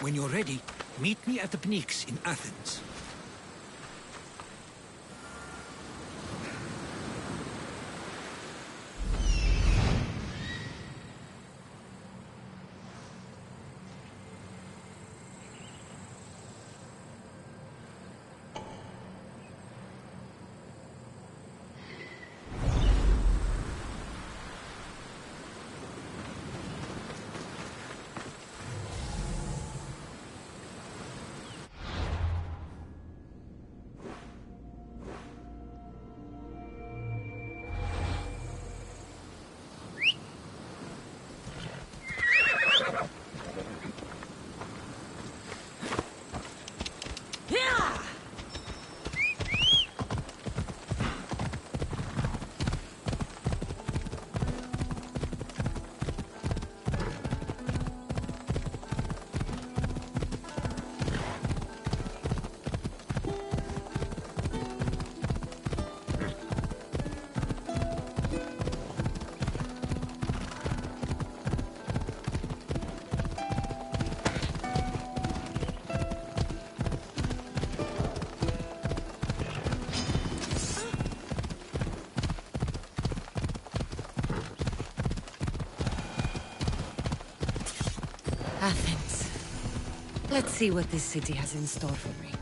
When you're ready, meet me at the Pnyx in Athens. Athens. Let's see what this city has in store for me.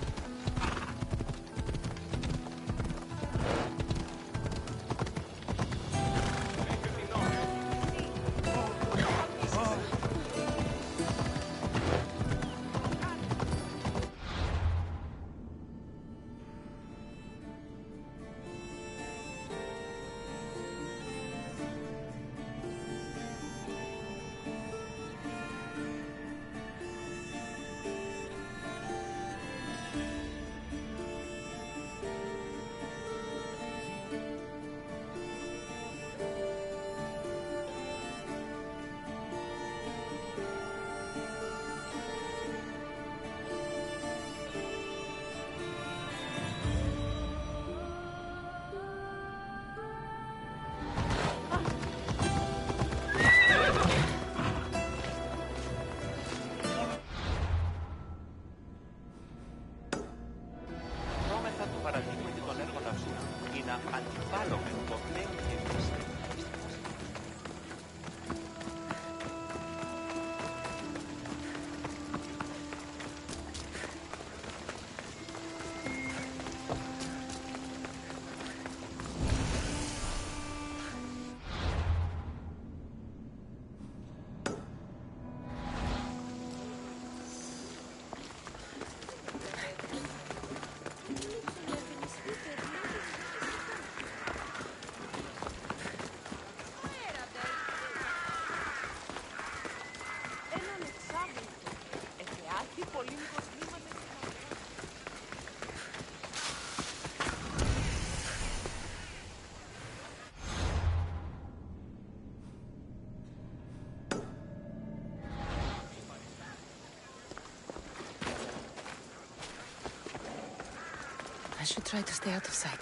I should try to stay out of sight.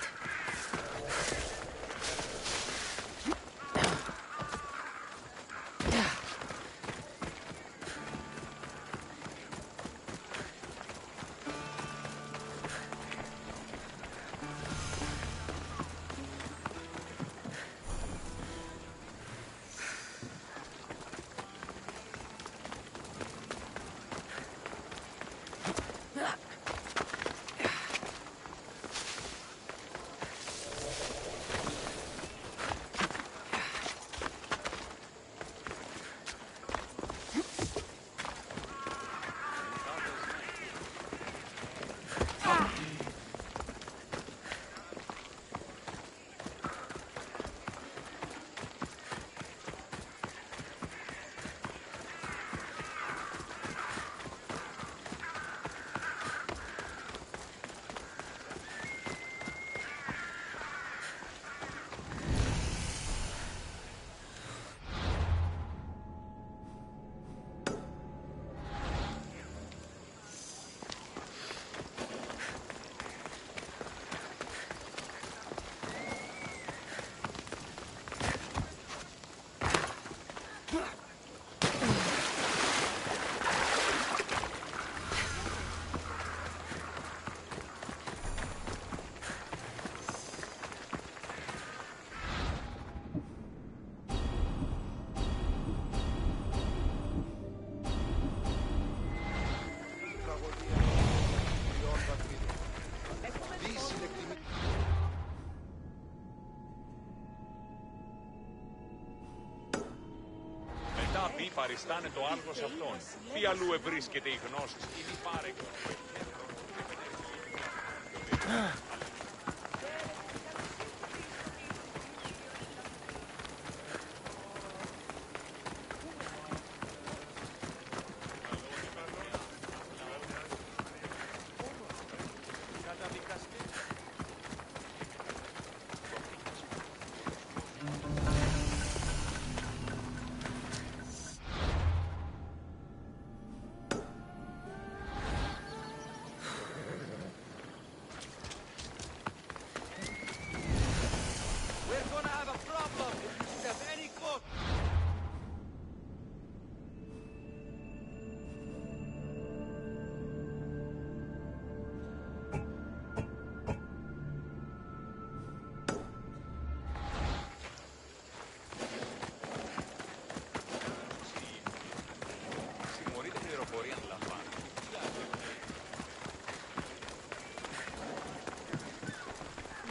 παριστάνε το άλγος αυτών. Τι αλλού ευρίσκεται η γνώση, ή μη πάρεκο.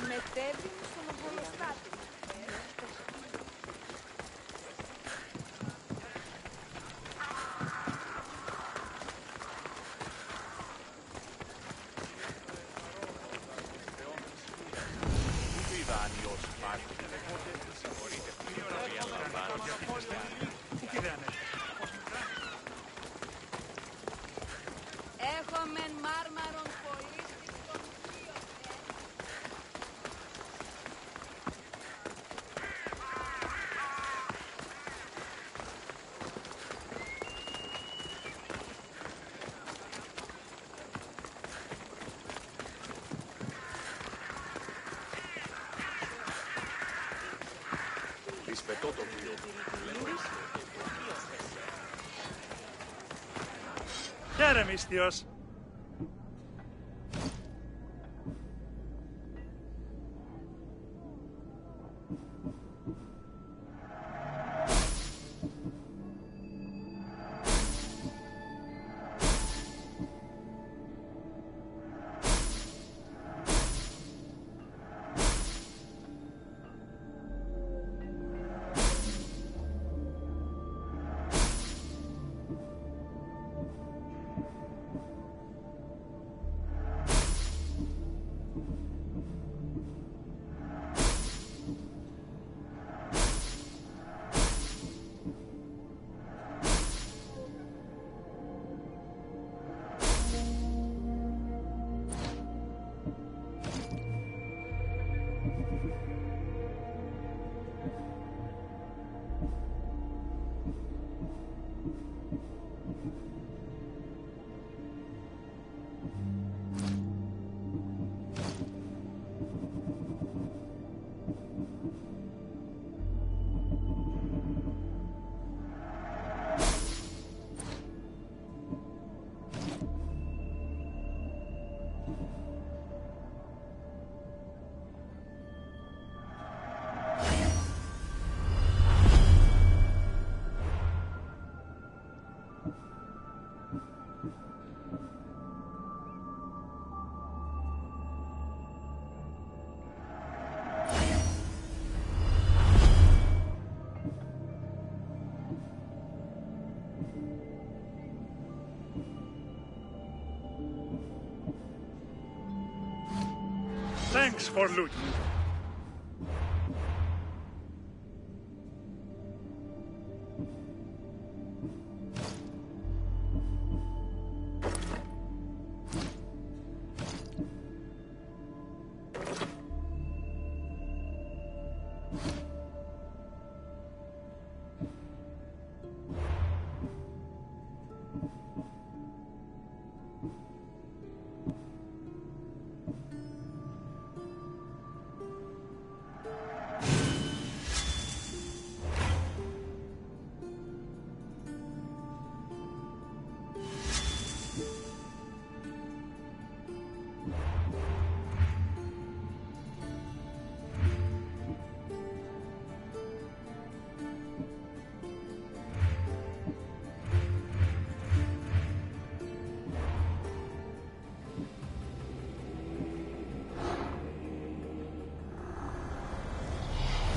Μετέβη στον Απολοστάτη. Έχω μεν μάρμαρον πολύ στον βίο. Δυσπετώ το βίο. Χαίρε, μυστιός. Thanks for looting.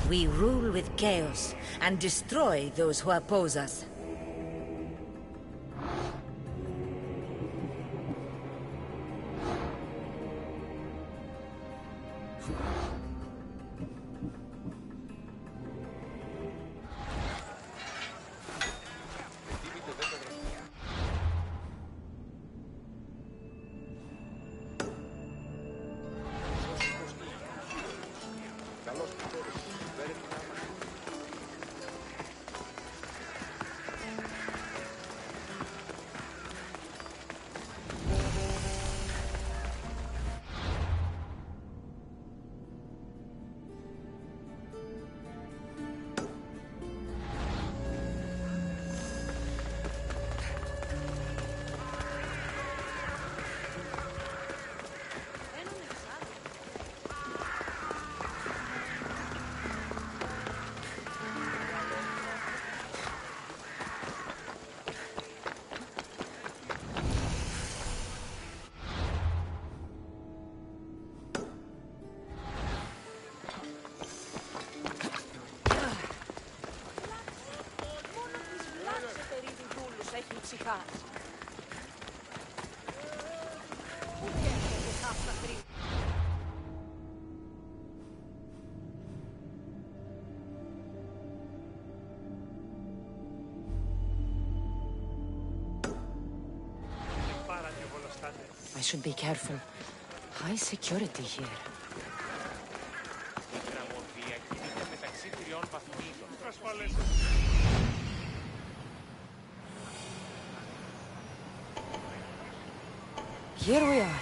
We rule with chaos and destroy those who oppose us. θάνατο. Πού έρχεται αυτά τρία. I should be careful. High security here. Η γραμμοδία κινείται μεταξύ τριών βαθμίδων. Here we are.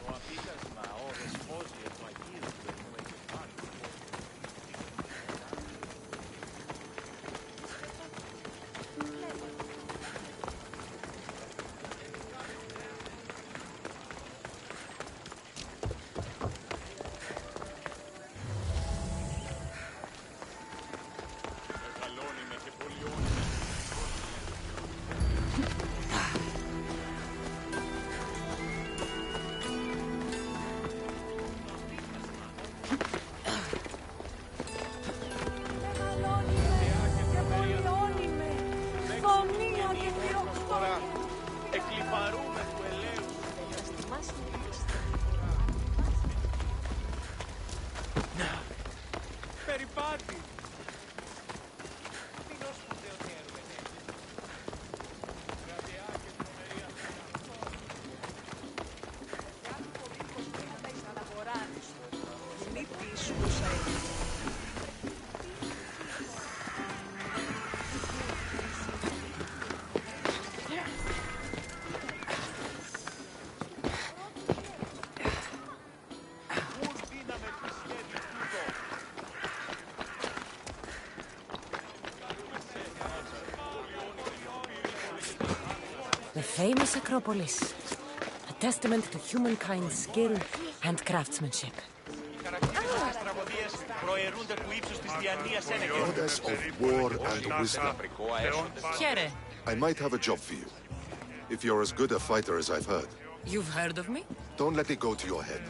Το απίκασμα ο δεσπόζει του Αγίου του Εγκεφάλου. Μεγαλώνει με και πολιώνει. Μεγαλώνει με και πολιώνει με. Φωνία και πυροκτώνει. Εκλιπαρούμε του ελέους. Περιπάτη. The famous Acropolis. A testament to humankind's skill and craftsmanship. Χαρακτήριστες τραγωδίες προαιρούνται του ύψους της διανοίας ένεκες. Goddess of war and wisdom. Here. I might have a job for you. If you're as good a fighter as I've heard. You've heard of me? Don't let it go to your head.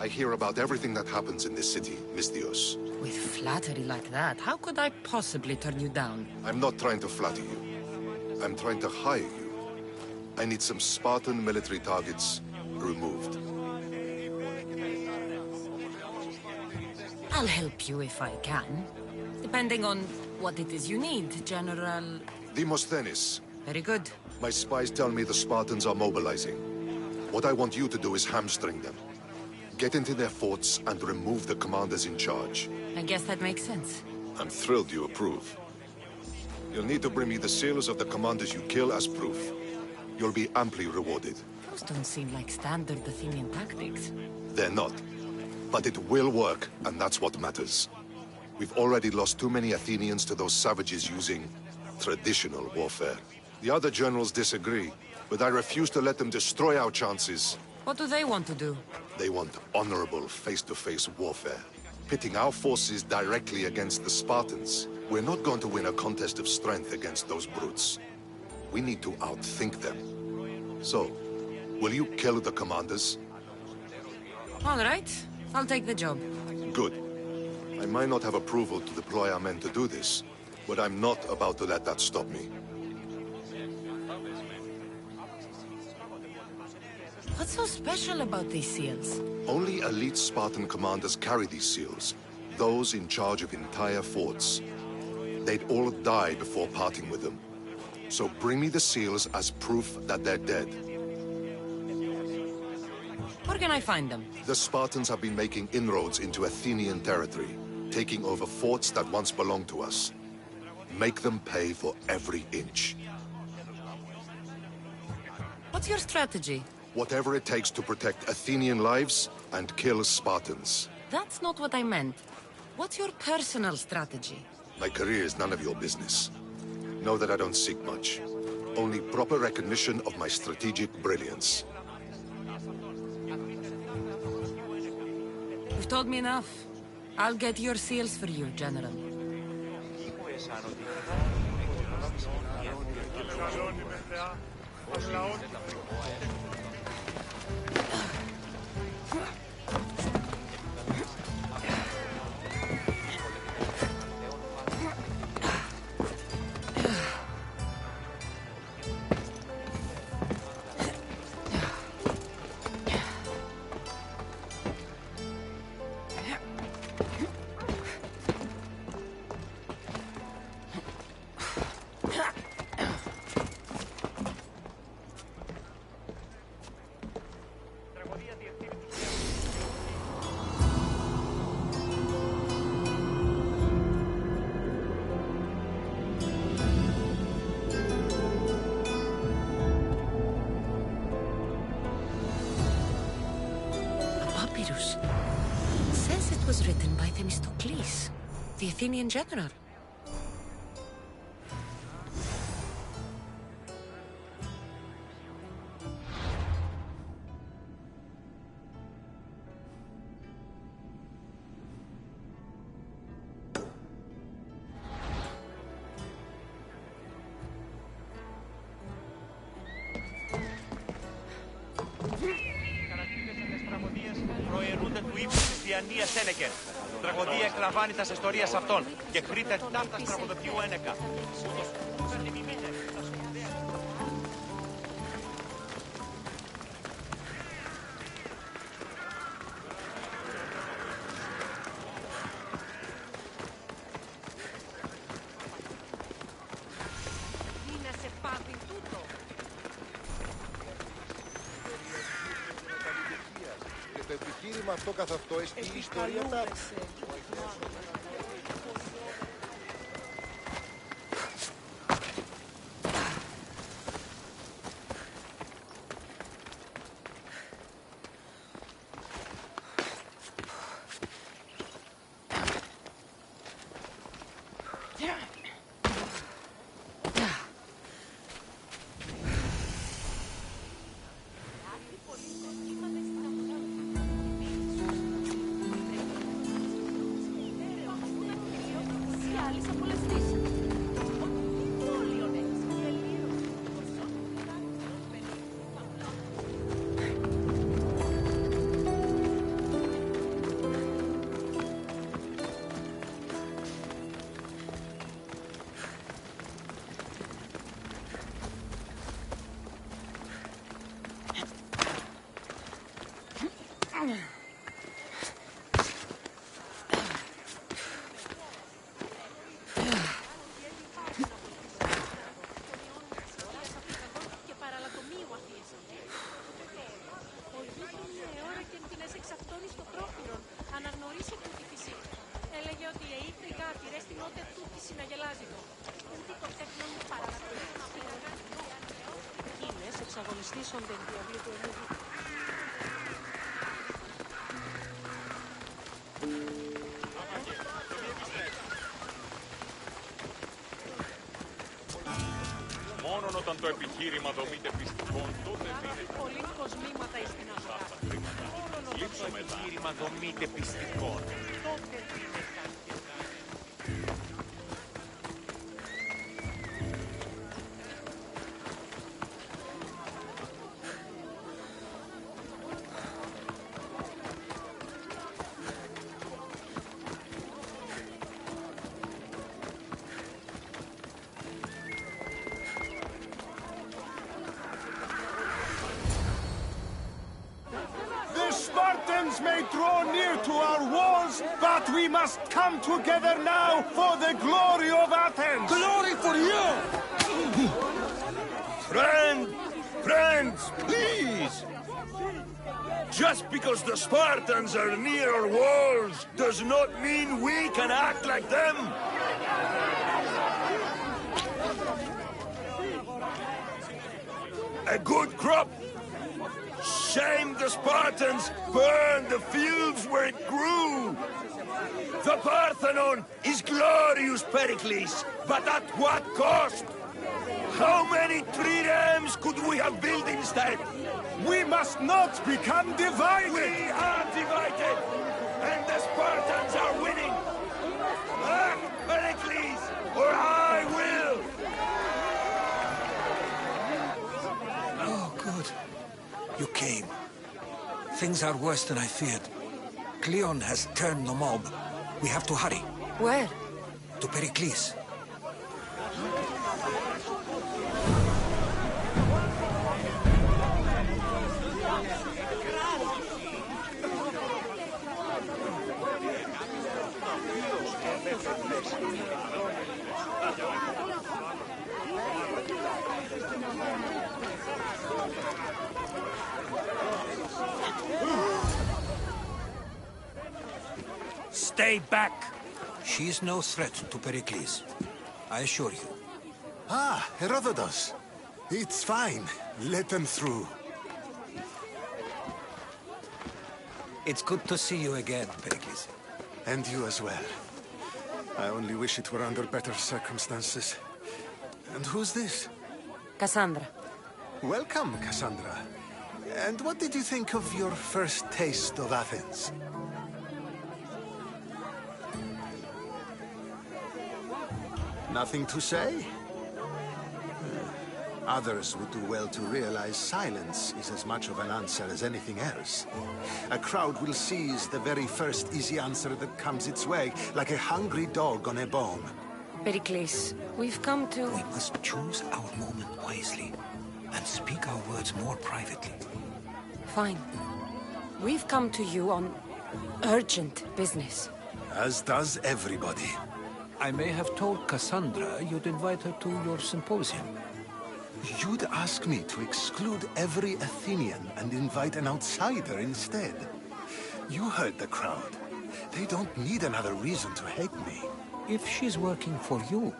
I hear about everything that happens in this city, Mystios. With flattery like that, how could I possibly turn you down? I'm not trying to flatter you. I'm trying to hire you. I need some Spartan military targets removed. I'll help you if I can. Depending on what it is you need, General... Demosthenes, Very good. my spies tell me the Spartans are mobilizing. What I want you to do is hamstring them. Get into their forts and remove the commanders in charge. I guess that makes sense. I'm thrilled you approve. You'll need to bring me the seals of the commanders you kill as proof. You'll be amply rewarded. Those don't seem like standard Athenian tactics. They're not. But it will work, and that's what matters. We've already lost too many Athenians to those savages using traditional warfare. The other generals disagree, but I refuse to let them destroy our chances. What do they want to do? They want honorable face-to-face warfare, pitting our forces directly against the Spartans. We're not going to win a contest of strength against those brutes. We need to outthink them. So, will you kill the commanders? All right. I'll take the job. Good. I might not have approval to deploy our men to do this, but I'm not about to let that stop me. What's so special about these seals? Only elite Spartan commanders carry these seals, those in charge of entire forts. They'd all die before parting with them. So bring me the seals as proof that they're dead. Where can I find them? The Spartans have been making inroads into Athenian territory, taking over forts that once belonged to us. Make them pay for every inch. What's your strategy? Whatever it takes to protect Athenian lives and kill Spartans. That's not what I meant. What's your personal strategy? My career is none of your business. Know that I don't seek much. Only proper recognition of my strategic brilliance. You've told me enough. I'll get your seals for you, General. Themistocles, the Athenian general. Προαιρούνται του ύψου της Διανίας Σένεκερ. Τραγωδία εκλαμβάνει τα ιστορίας αυτών και χρείται ταύτας τραγωδοποιού Ένεκα. Είναι σε πάθη τούτο. Και το επιχείρημα αυτό καθ' αυτό εστί η ιστορία τα... Εξαγωνιστήσονται οι διαβλή του Ελλήνου. Μόνον όταν το επιχείρημα δομείται πιστικών, τότε δίνεται. Πολλοί κοσμήματα εις την αγορά. Το επιχείρημα δομείται πιστικών. Τότε δίνεται. Spartans may draw near to our walls, but we must come together now for the glory of Athens! Glory for you! Friends, please! Just because the Spartans are near our walls does not mean we can act like them! A good crop! Shame the Spartans burned the fields where it grew! The Parthenon is glorious, Pericles, but at what cost? How many triremes could we have built instead? We must not become divided! We are divided, and the Spartans are winning! Act, Pericles, or I will! Oh, good. You came. Things are worse than I feared. Cleon has turned the mob. We have to hurry. Where? To Pericles. Stay back! She is no threat to Pericles. I assure you. Ah, Herodotus. It's fine. Let them through. It's good to see you again, Pericles. And you as well. I only wish it were under better circumstances. And who's this? Cassandra. Welcome, Cassandra. And what did you think of your first taste of Athens? Nothing to say? Others would do well to realize silence is as much of an answer as anything else. A crowd will seize the very first easy answer that comes its way, like a hungry dog on a bone. Pericles, we've come to... We must choose our moment wisely and speak our words more privately. Fine. We've come to you on urgent business. As does everybody. I may have told Cassandra you'd invite her to your symposium. You'd ask me to exclude every Athenian and invite an outsider instead. You heard the crowd. They don't need another reason to hate me. If she's working for you,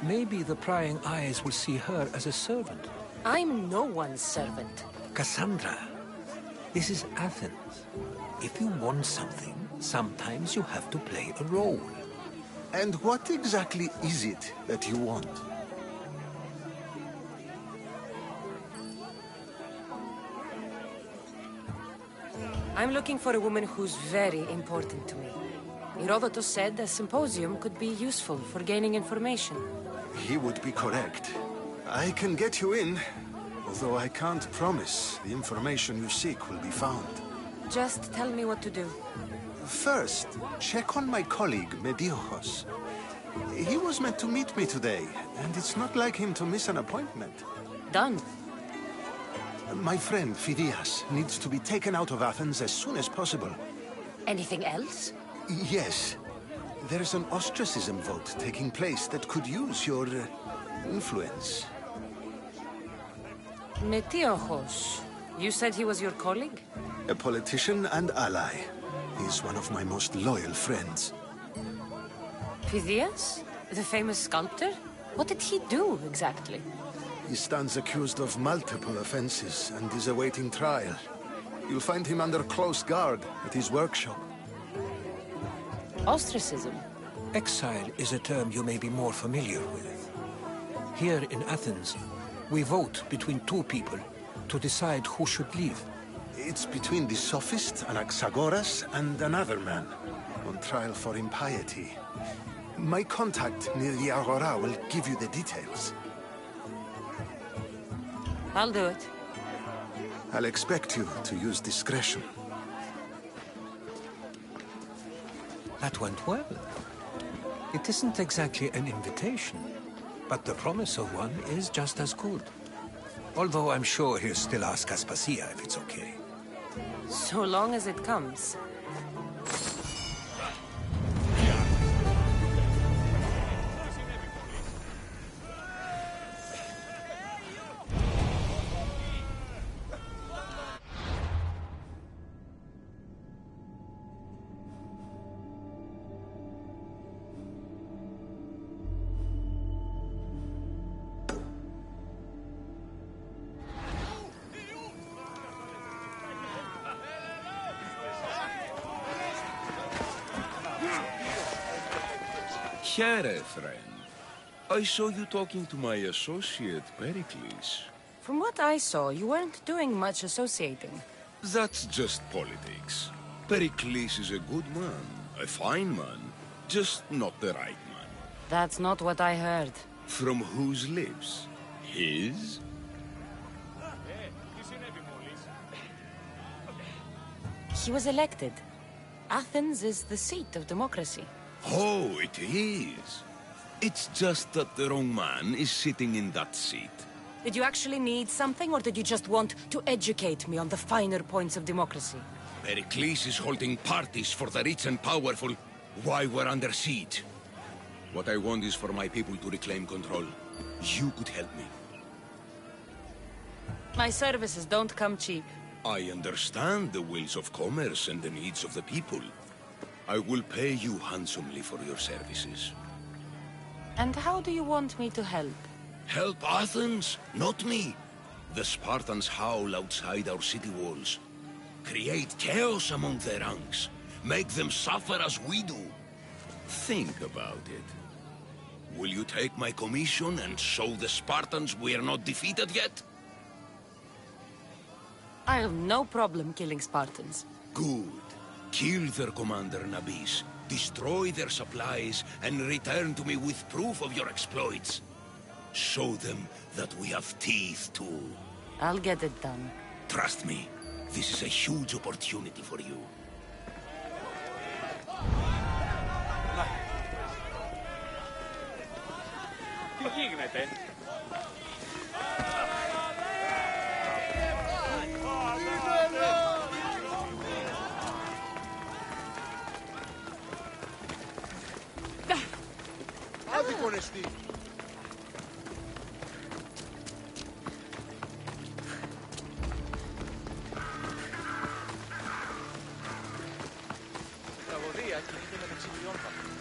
maybe the prying eyes will see her as a servant. I'm no one's servant. Cassandra, this is Athens. If you want something, sometimes you have to play a role. And what exactly is it that you want? I'm looking for a woman who's very important to me. Herodotus said a symposium could be useful for gaining information. He would be correct. I can get you in, although I can't promise the information you seek will be found. Just tell me what to do. First, check on my colleague, Mediochos. He was meant to meet me today, and it's not like him to miss an appointment. Done. My friend, Phidias, needs to be taken out of Athens as soon as possible. Anything else? Yes. There's an ostracism vote taking place that could use your influence. Metiochos. You said he was your colleague? A politician and ally. He's one of my most loyal friends. Phidias? The famous sculptor? What did he do, exactly? He stands accused of multiple offenses and is awaiting trial. You'll find him under close guard at his workshop. Ostracism? Exile is a term you may be more familiar with. Here in Athens, we vote between two people to decide who should leave. It's between the sophist Anaxagoras and another man, on trial for impiety. My contact near the Agora will give you the details. I'll do it. I'll expect you to use discretion. That went well. It isn't exactly an invitation, but the promise of one is just as good. Although I'm sure he'll still ask Aspasia if it's okay. So long as it comes. Here, friend. I saw you talking to my associate, Pericles. From what I saw, you weren't doing much associating. That's just politics. Pericles is a good man, a fine man, just not the right man. That's not what I heard. From whose lips? His? He was elected. Athens is the seat of democracy. Oh, it is. It's just that the wrong man is sitting in that seat. Did you actually need something, or did you just want to educate me on the finer points of democracy? Pericles is holding parties for the rich and powerful while we're under siege. What I want is for my people to reclaim control. You could help me. My services don't come cheap. I understand the wills of commerce and the needs of the people. I will pay you handsomely for your services. And how do you want me to help? Help Athens, not me. The Spartans howl outside our city walls. Create chaos among their ranks. Make them suffer as we do? Think about it. Will you take my commission and show the Spartans we are not defeated yet? I have no problem killing Spartans. Good. Kill their commander Nabis, destroy their supplies, and return to me with proof of your exploits. Show them that we have teeth too. I'll get it done. Trust me, this is a huge opportunity for you. Τι γίνεται? Άδικο νεστή. Τραγωδία κινείται μεταξύ λιών βαθμών.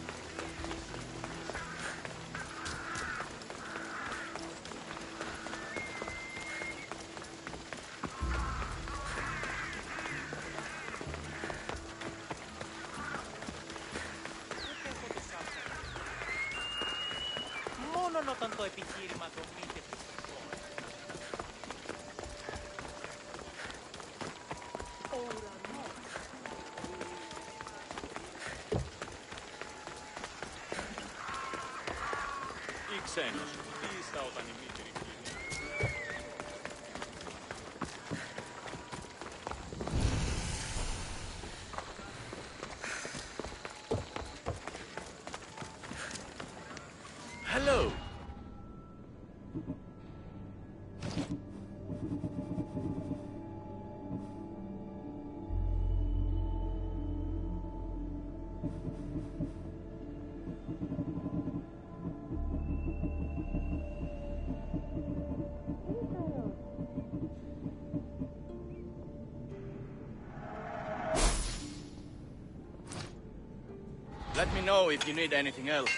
Μόνον όταν το επιχείρημα δομείται φυσικό. Ο ουρανός. Ή ξένος. Τι ήστα όταν η μήτρη κλείνει. Hello. Let me know if you need anything else.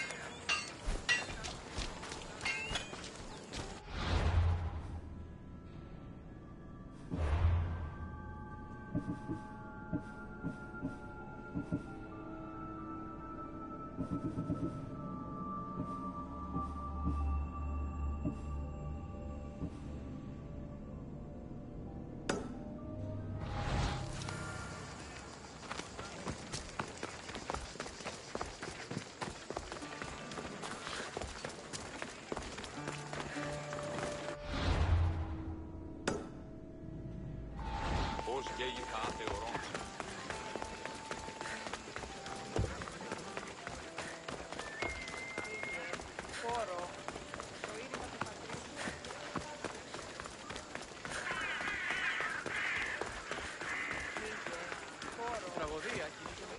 Πώς γέγει κάθε ορόν. Χώρο. Το ίδρυμα του πατρίδου. Χώρο. Τραγωδία κινείται με...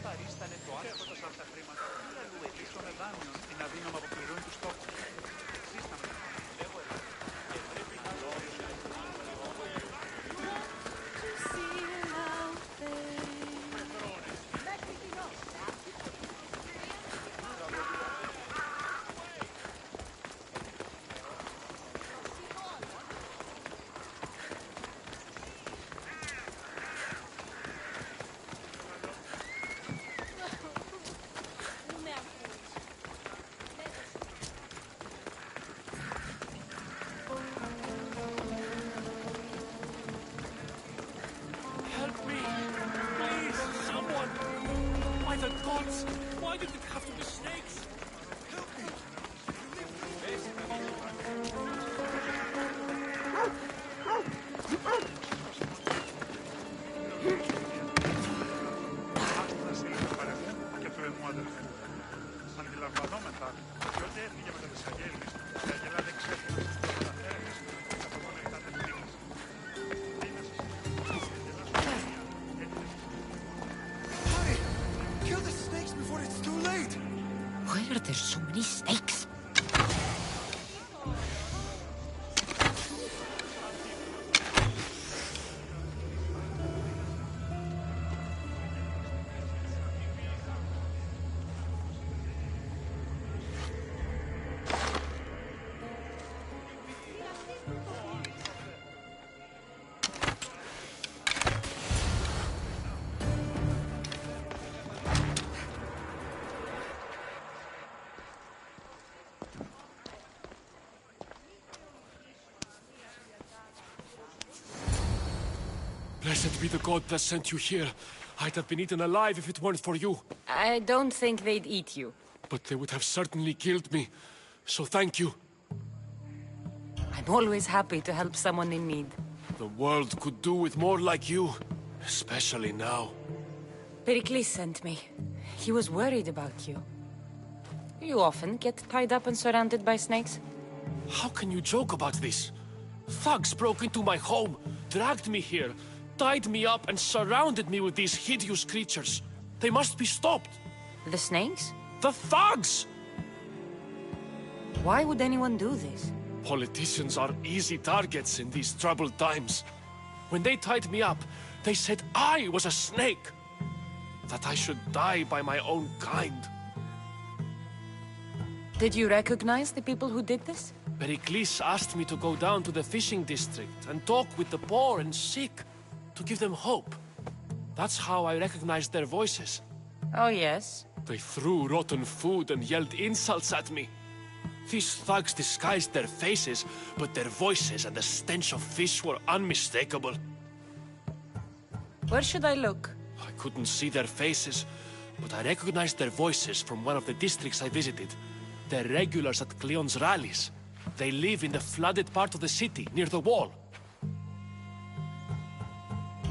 Παρίστανε το άσχοτος από τα χρήματα. Τι αλλού ετήσομε δάνειον την αδύναμα που πληρώνει τους στόχους. Σύσταμε. Help me! Please, someone! By the gods! Why did it have to be snakes? Help me! There's so many snakes. Blessed be the god that sent you here. I'd have been eaten alive if it weren't for you. I don't think they'd eat you. But they would have certainly killed me. So thank you. I'm always happy to help someone in need. The world could do with more like you. Especially now. Pericles sent me. He was worried about you. You often get tied up and surrounded by snakes? How can you joke about this? Thugs broke into my home, dragged me here, tied me up and surrounded me with these hideous creatures. They must be stopped. The snakes? The thugs! Why would anyone do this? Politicians are easy targets in these troubled times. When they tied me up, they said I was a snake. That I should die by my own kind. Did you recognize the people who did this? Pericles asked me to go down to the fishing district and talk with the poor and sick, to give them hope. That's how I recognized their voices. Oh, yes? They threw rotten food and yelled insults at me. These thugs disguised their faces, but their voices and the stench of fish were unmistakable. Where should I look? I couldn't see their faces, but I recognized their voices from one of the districts I visited. They're regulars at Cleon's rallies. They live in the flooded part of the city, near the wall.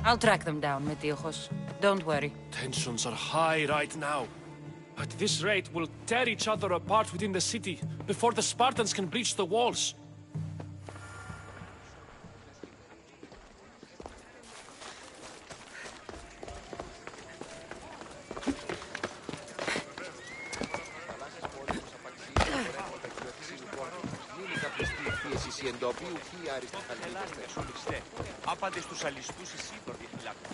I'll track them down, Metiochos. Don't worry. Tensions are high right now. At this rate, we'll tear each other apart within the city, before the Spartans can breach the walls. Άπαντε στους αλιστούς εσύ προδιφυλάκου.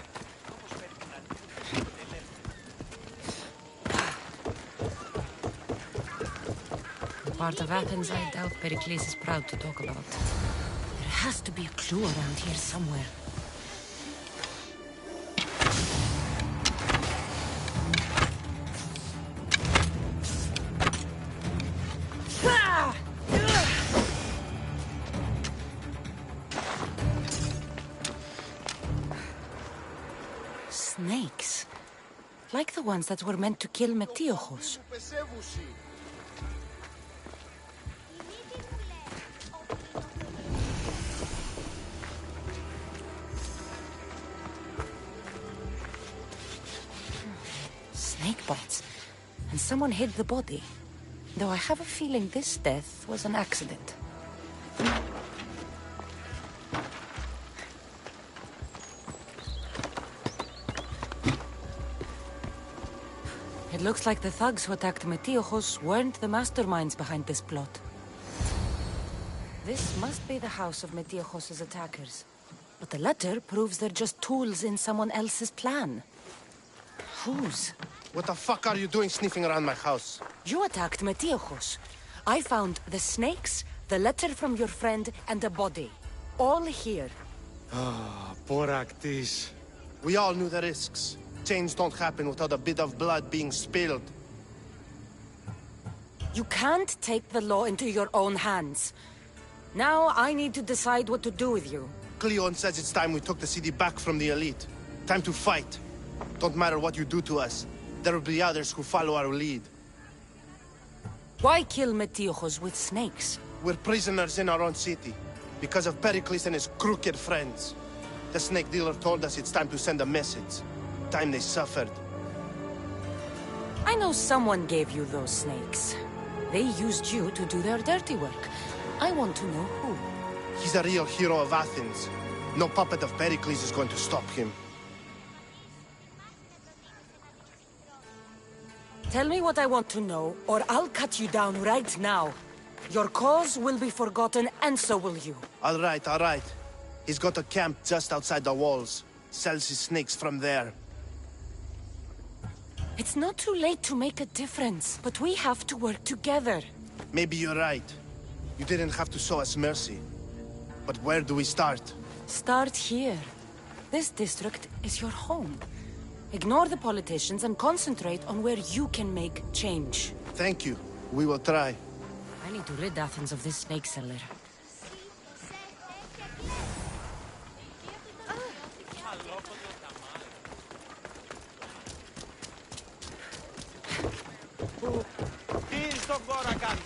Part of Athens I doubt Pericles is proud to talk about. There has to be a clue around here somewhere. Snakes. Like the ones that were meant to kill Metiochos. Snake bites. And someone hid the body. Though I have a feeling this death was an accident. It looks like the thugs who attacked Metiochos weren't the masterminds behind this plot. This must be the house of Metiochos' attackers. But the letter proves they're just tools in someone else's plan. Whose? What the fuck are you doing sniffing around my house? You attacked Metiochos. I found the snakes, the letter from your friend, and a body. All here. Ah, Boraktis. We all knew the risks. Change don't happen without a bit of blood being spilled. You can't take the law into your own hands. Now I need to decide what to do with you. Cleon says it's time we took the city back from the elite. Time to fight. Don't matter what you do to us. There will be others who follow our lead. Why kill Metiochos with snakes? We're prisoners in our own city. Because of Pericles and his crooked friends. The snake dealer told us it's time to send a message. Time they suffered. I know someone gave you those snakes. They used you to do their dirty work. I want to know who. He's a real hero of Athens. No puppet of Pericles is going to stop him. Tell me what I want to know, or I'll cut you down right now. Your cause will be forgotten, and so will you. All right, all right. He's got a camp just outside the walls. Sells his snakes from there. It's not too late to make a difference, but we have to work together. Maybe you're right. You didn't have to show us mercy. But where do we start? Start here. This district is your home. Ignore the politicians and concentrate on where you can make change. Thank you. We will try. I need to rid Athens of this snake seller. Τι στον κόρα κάνει.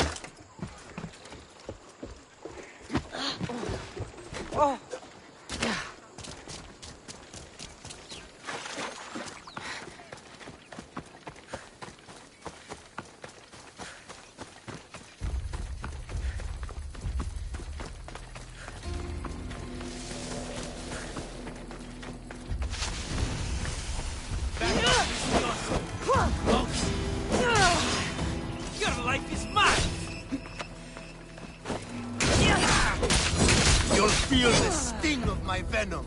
Your life is mine! You'll feel the sting of my venom.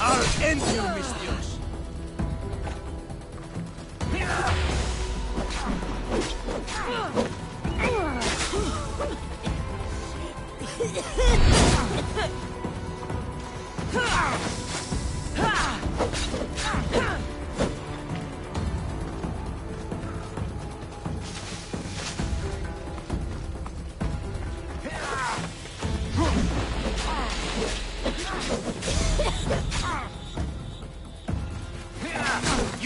I'll end you, Mistios!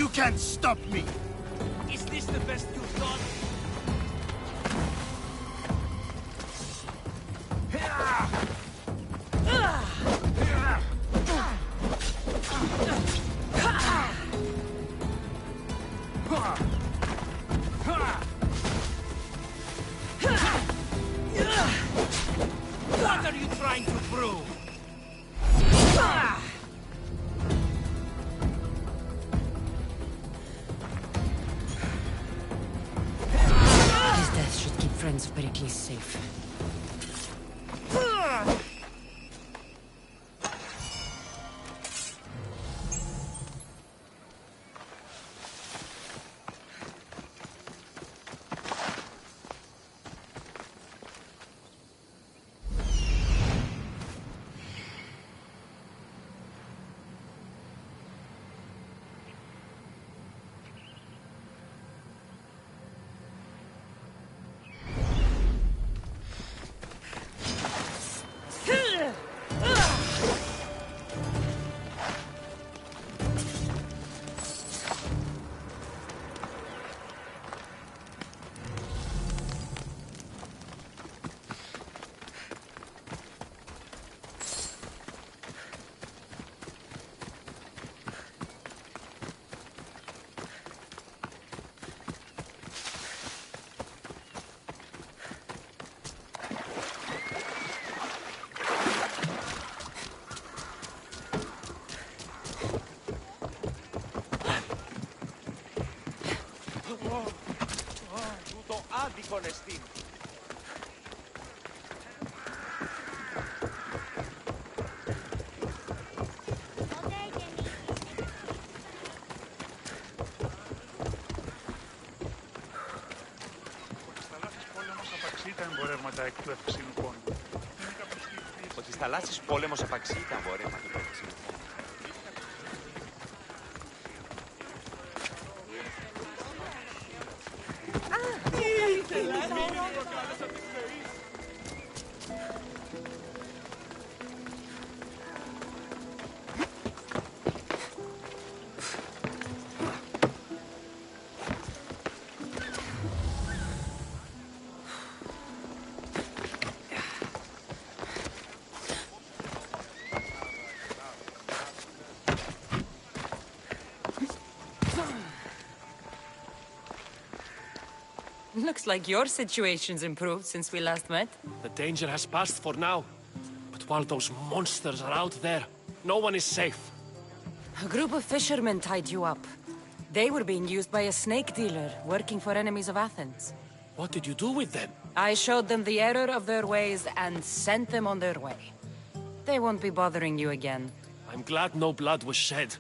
You can't stop me! Is this the best you've done? What are you trying to prove? His death should keep friends of Pericles safe. Τούτο άδικον εστίν. Ότι στις θαλάσσιες πόλεμος απαξεί τα εμπορεύματα του ευξήνου πόνου. Looks like your situation's improved since we last met. The danger has passed for now. But while those monsters are out there, no one is safe. A group of fishermen tied you up. They were being used by a snake dealer working for enemies of Athens. What did you do with them? I showed them the error of their ways and sent them on their way. They won't be bothering you again. I'm glad no blood was shed.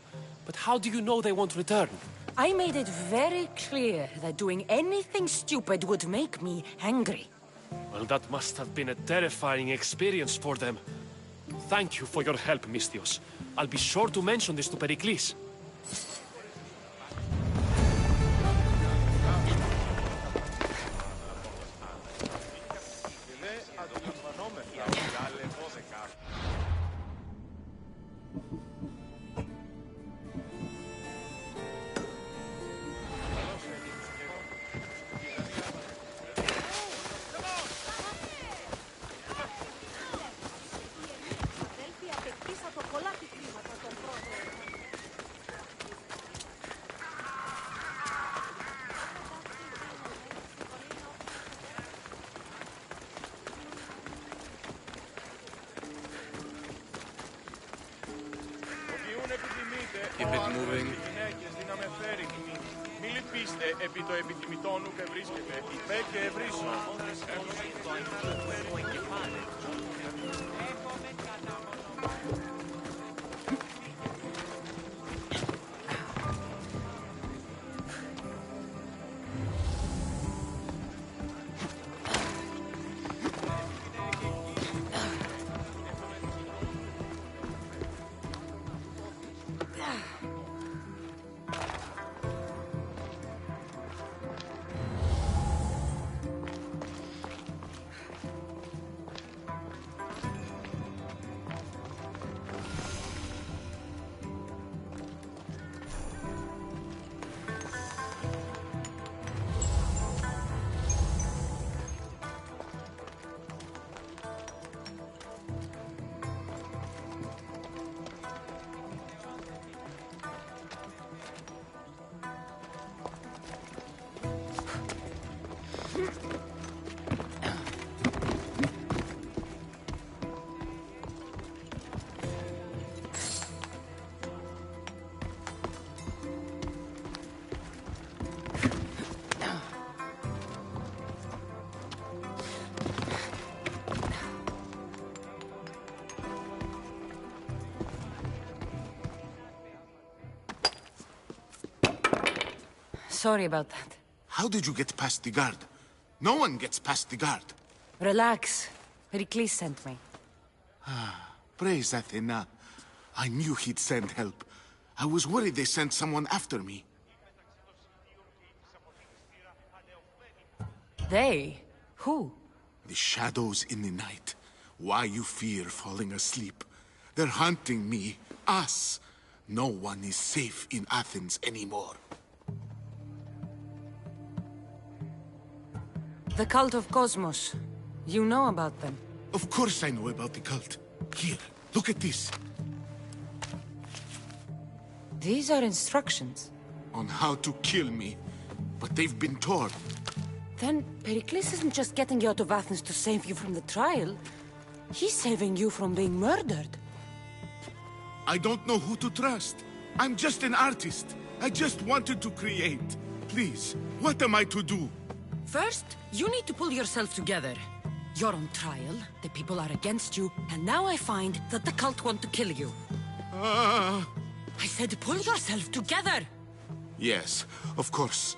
But how do you know they won't return? I made it very clear that doing anything stupid would make me angry. Well, that must have been a terrifying experience for them. Thank you for your help, Misthios. I'll be sure to mention this to Pericles. Keep it moving. Μην λυπήστε επί το επιτιμητόν ουκ ευρίσκεται, υπέ και ευρύσσο. Sorry about that. How did you get past the guard? No one gets past the guard. Relax. Pericles sent me. Praise Athena. I knew he'd send help. I was worried they sent someone after me. They? Who? The shadows in the night. Why you fear falling asleep. They're hunting me. Us. No one is safe in Athens anymore. The cult of Cosmos. You know about them. Of course I know about the cult. Here, look at this. These are instructions. On how to kill me. But they've been torn. Then Pericles isn't just getting you out of Athens to save you from the trial. He's saving you from being murdered. I don't know who to trust. I'm just an artist. I just wanted to create. Please, what am I to do? First, you need to pull yourself together. You're on trial, the people are against you, and now I find that the cult want to kill you. I said pull yourself together! Yes, of course.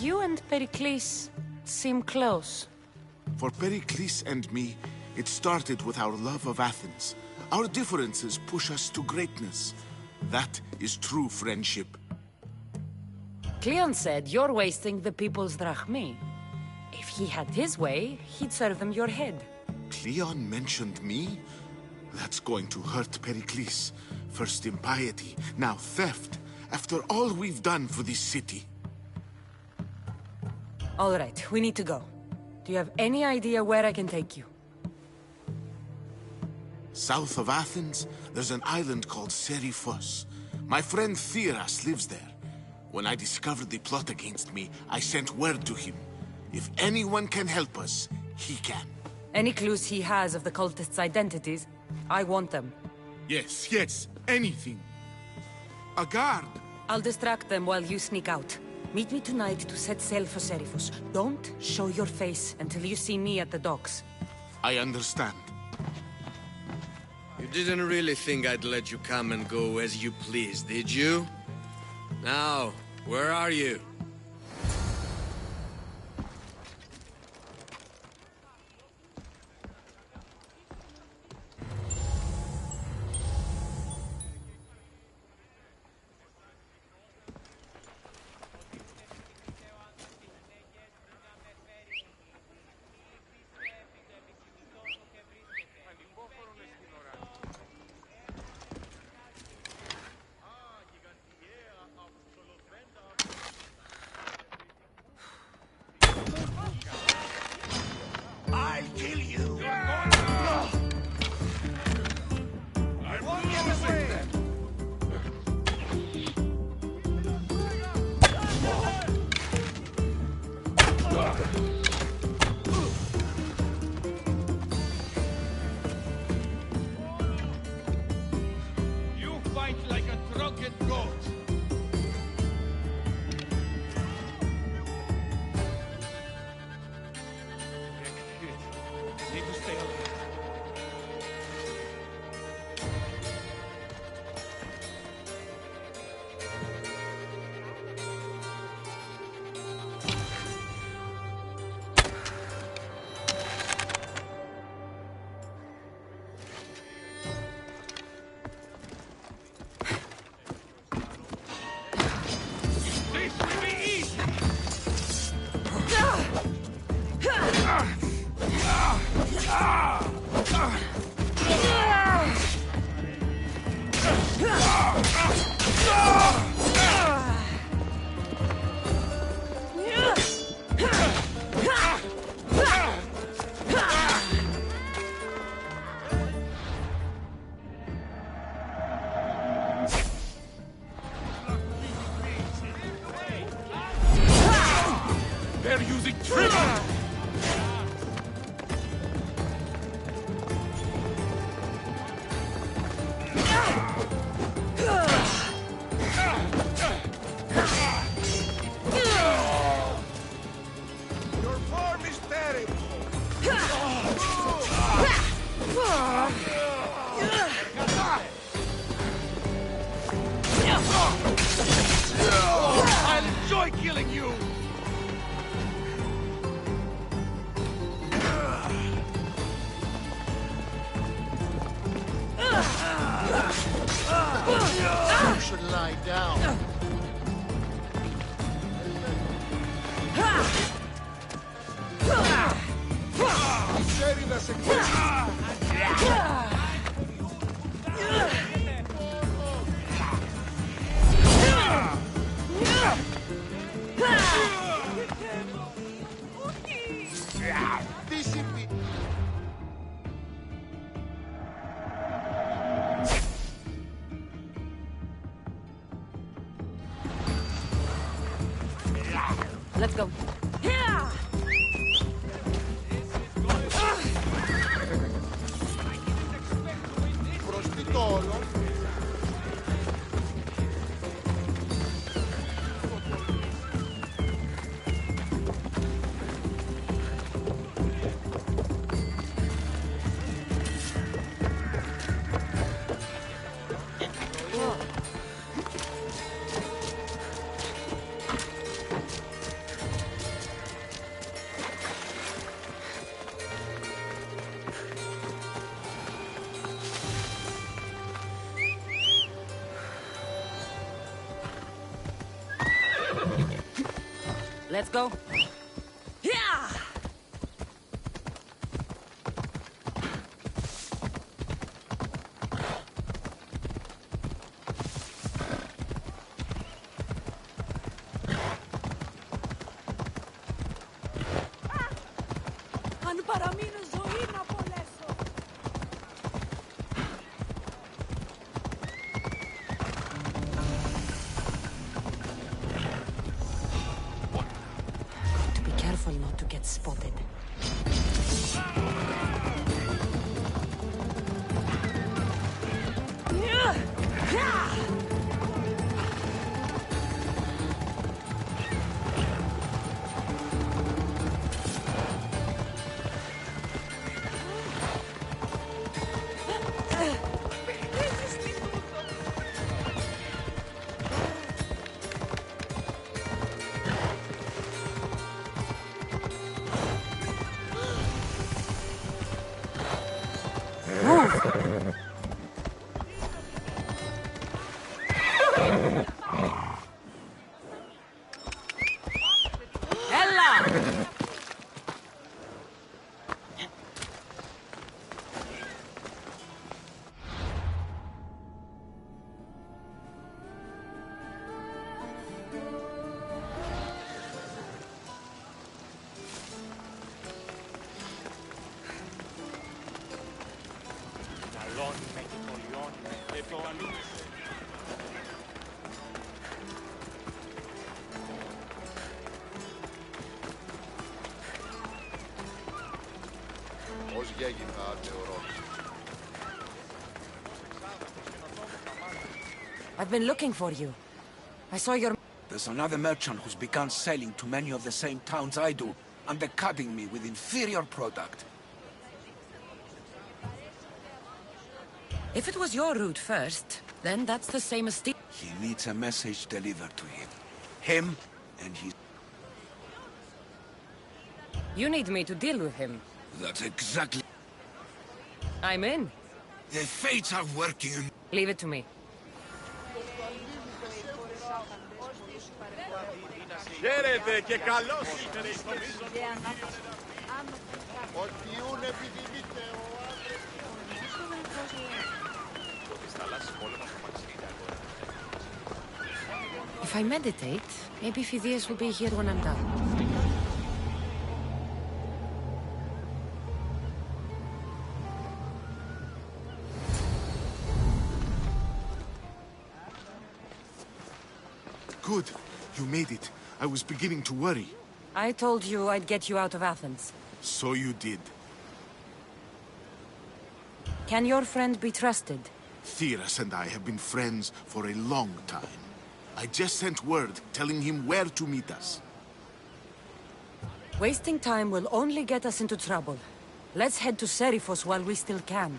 You and Pericles seem close. For Pericles and me, it started with our love of Athens. Our differences push us to greatness. That is true friendship. Cleon said you're wasting the people's drachmi. If he had his way, he'd serve them your head. Cleon mentioned me? That's going to hurt Pericles. First impiety, now theft. After all we've done for this city. All right, we need to go. Do you have any idea where I can take you? South of Athens, there's an island called Seriphos. My friend Theras lives there. When I discovered the plot against me, I sent word to him. If anyone can help us, he can. Any clues he has of the cultists' identities? I want them. Yes, anything. A guard. I'll distract them while you sneak out. Meet me tonight to set sail for Seriphos. Don't show your face until you see me at the docks. I understand. You didn't really think I'd let you come and go as you please, did you? Now, where are you? I'll kill you! You fight like a drunken goat! Need to stay alive. This will be easy! They're using tricks! Your form is terrible! I'll enjoy killing you! You should lie down. Ξέρει να σε Discipline. Let's go. Προς τι τόλο. Let's go. Yeah! Move! Ella! Ως γέγινα θεωρώ. I've been looking for you. I saw your... There's another merchant who's begun selling to many of the same towns I do, undercutting me with inferior product. If it was your route first, then that's the same as Steve. He needs a message delivered to him. Him and his... You need me to deal with him. That's exactly... I'm in. The fates are working. Leave it to me. Χαίρετε και καλώς ήρθατε στο μίσο. Οτιούν επιδημείται ο άντρες. If I meditate, maybe Phidias will be here when I'm done. Good. You made it. I was beginning to worry. I told you I'd get you out of Athens. So you did. Can your friend be trusted? Theras and I have been friends for a long time. I just sent word telling him where to meet us. Wasting time will only get us into trouble. Let's head to Serifos while we still can.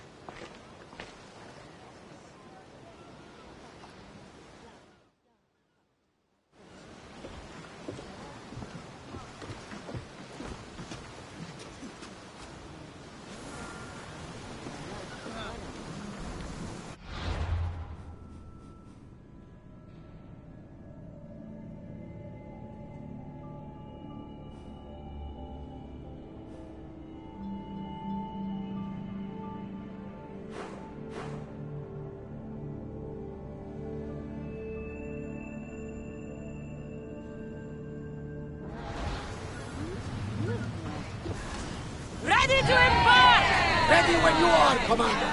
Ready to embark! Ready when you are, Commander!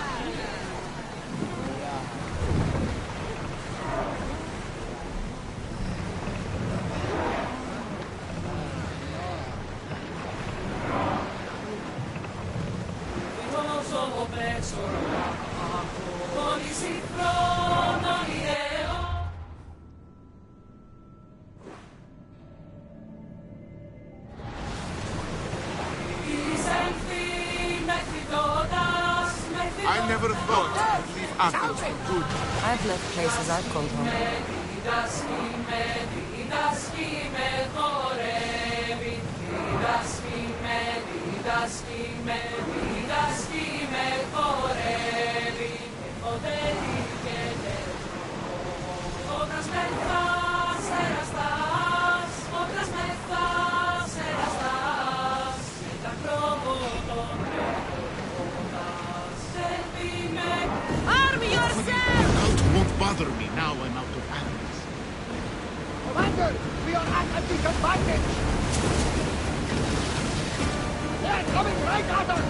I never thought I'd leave Athens for good. I've left places I've called home. Arm yourself! Cult won't bother me now I'm out of Athens. Commander, we are at a disadvantage! They're coming right at us!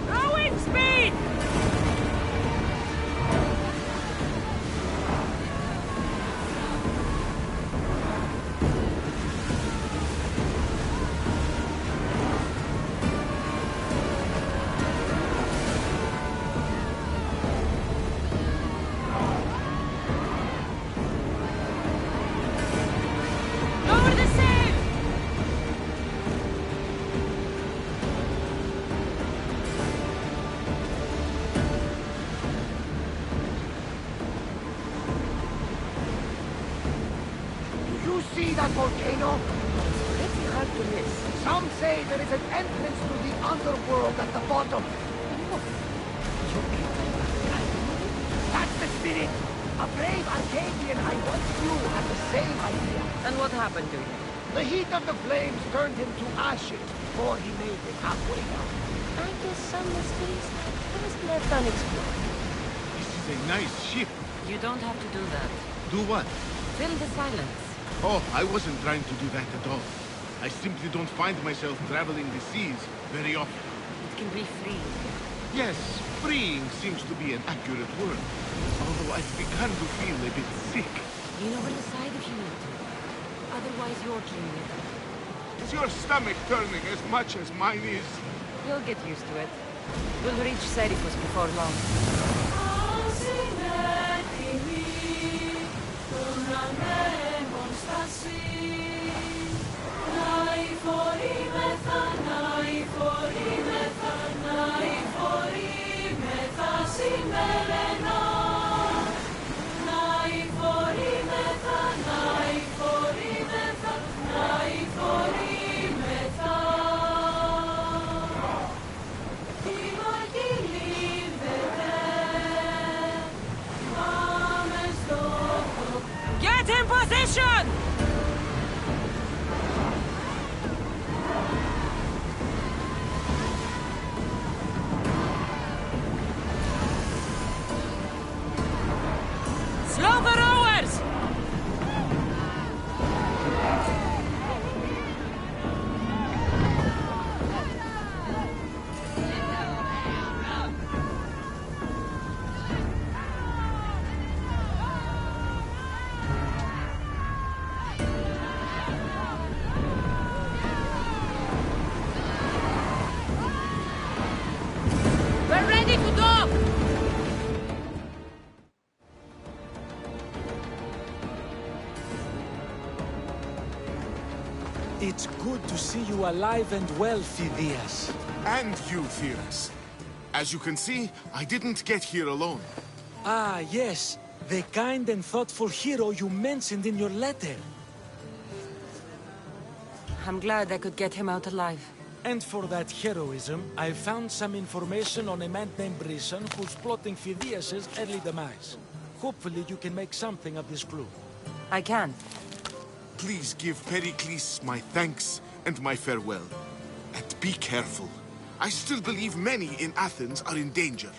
Rowing speed! Some say there is an entrance to the underworld at the bottom. That's the spirit! A brave Arcadian I once knew had the same idea. And what happened to him? The heat of the flames turned him to ashes before he made it halfway down. I guess some mysteries are best left unexplored. This is a nice ship. You don't have to do that. Do what? Fill the silence. Oh, I wasn't trying to do that at all. I simply don't find myself traveling the seas very often. It can be free. Yes, freeing seems to be an accurate word. Although I've begun to feel a bit sick. Lean over the side if you need to. Otherwise, you're cleaning it up. Is your stomach turning as much as mine is? You'll get used to it. We'll reach Serifus before long. Get in position! Slow the rowers! We're ready to dock! It's good to see you alive and well, Phidias. And you, Theras. As you can see, I didn't get here alone. Ah, yes. The kind and thoughtful hero you mentioned in your letter. I'm glad I could get him out alive. And for that heroism, I found some information on a man named Brisson who's plotting Phidias' early demise. Hopefully you can make something of this clue. I can. Please give Pericles my thanks and my farewell. And be careful. I still believe many in Athens are in danger.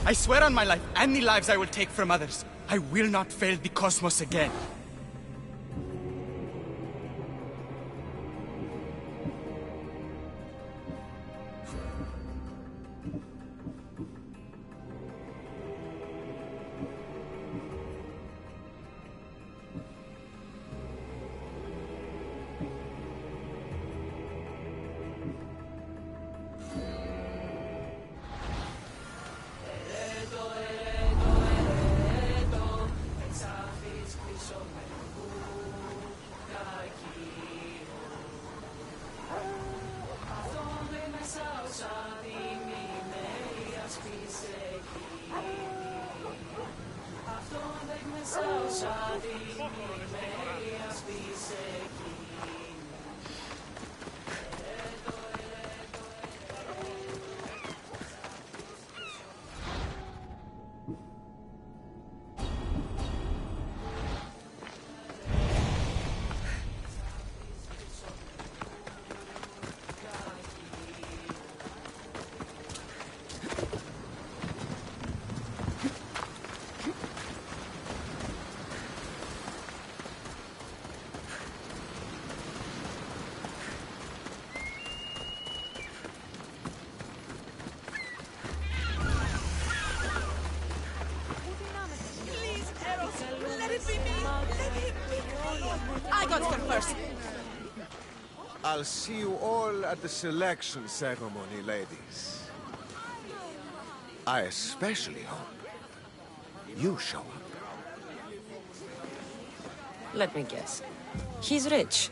I swear on my life and the lives I will take from others, I will not fail the cosmos again. I got here first. I'll see you all at the selection ceremony, ladies. I especially hope you show up. Let me guess. He's rich.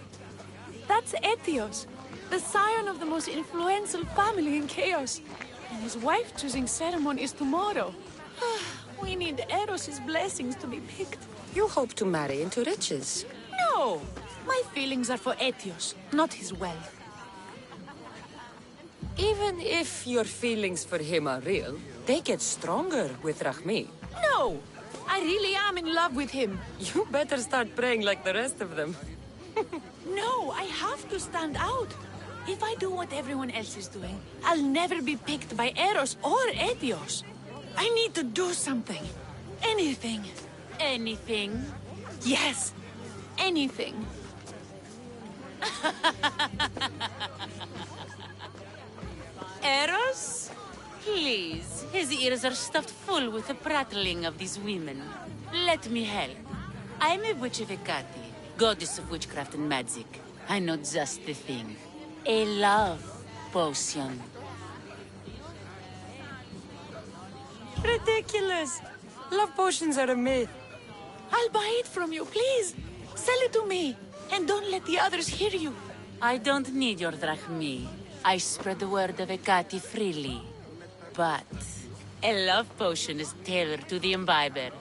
That's Etios, the scion of the most influential family in Chaos. And his wife-choosing ceremony is tomorrow. We need Eros's blessings to be picked. You hope to marry into riches. No! My feelings are for Etios, not his wealth. Even if your feelings for him are real, they get stronger with Rahmi. No! I really am in love with him. You better start praying like the rest of them. No, I have to stand out. If I do what everyone else is doing, I'll never be picked by Eros or Etios. I need to do something. Anything. Anything? Yes. Anything. Eros? Please. His ears are stuffed full with the prattling of these women. Let me help. I'm a witch of Hecate, goddess of witchcraft and magic. I know just the thing. A love potion. Ridiculous! Love potions are a myth. I'll buy it from you, please. Sell it to me. And don't let the others hear you. I don't need your drachmi. I spread the word of Hecate freely. But a love potion is tailored to the imbiber.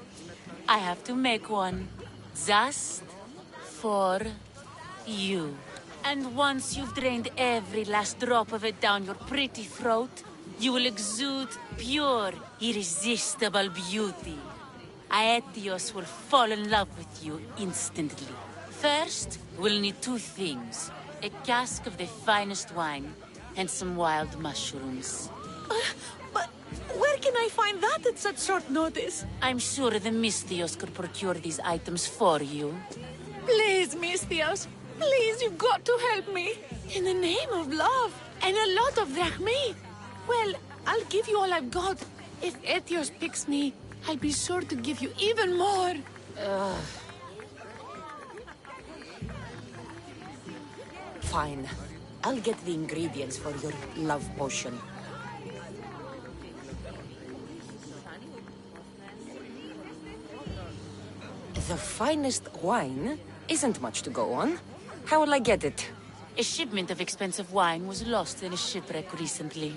I have to make one. Just for you. And once you've drained every last drop of it down your pretty throat, you will exude pure, irresistible beauty. Aetios will fall in love with you instantly. First, we'll need two things. A cask of the finest wine, and some wild mushrooms. But where can I find that at such short notice? I'm sure the Mystios could procure these items for you. Please, Mystios. Please, you've got to help me. In the name of love, and a lot of drachmi. Well, I'll give you all I've got. If Etios picks me, I'll be sure to give you even more. Fine. I'll get the ingredients for your love potion. The finest wine isn't much to go on. How will I get it? A shipment of expensive wine was lost in a shipwreck recently.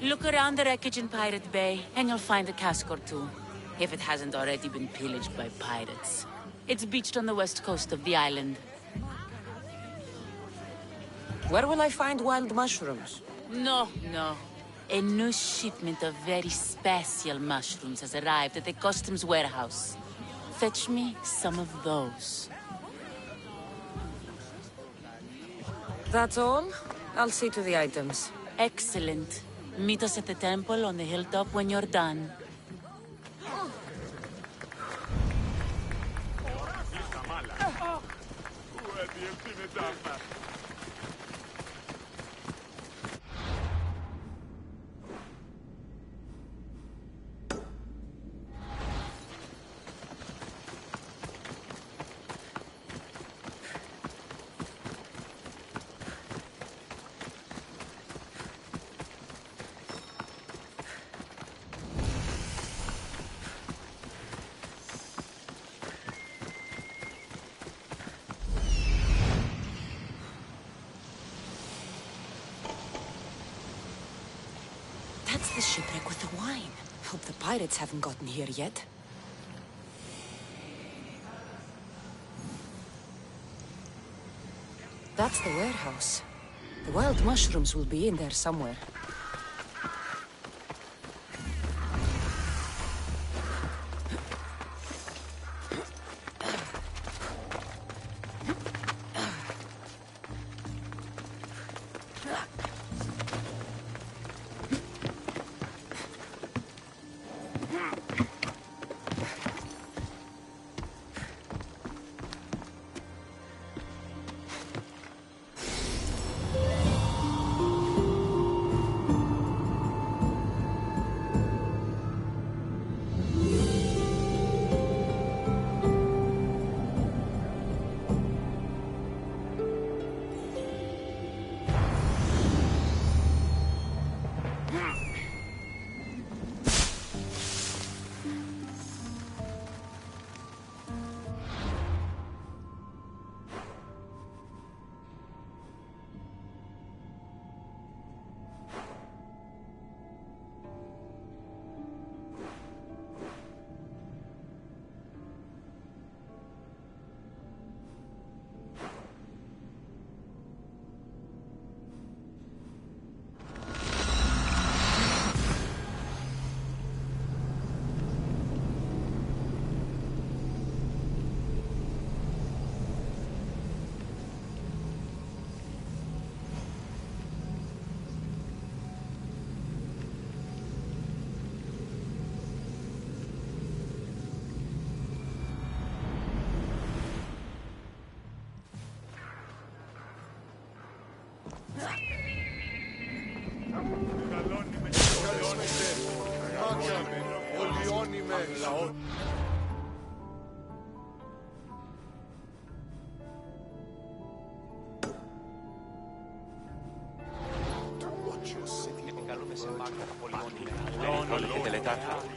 Look around the wreckage in Pirate Bay, and you'll find a cask or two. If it hasn't already been pillaged by pirates. It's beached on the west coast of the island. Where will I find wild mushrooms? No. A new shipment of very special mushrooms has arrived at the customs warehouse. Fetch me some of those. That's all? I'll see to the items. Excellent. Meet us at the temple on the hilltop when you're done. That's the shipwreck with the wine. Hope the pirates haven't gotten here yet. That's the warehouse. The wild mushrooms will be in there somewhere. τάχα.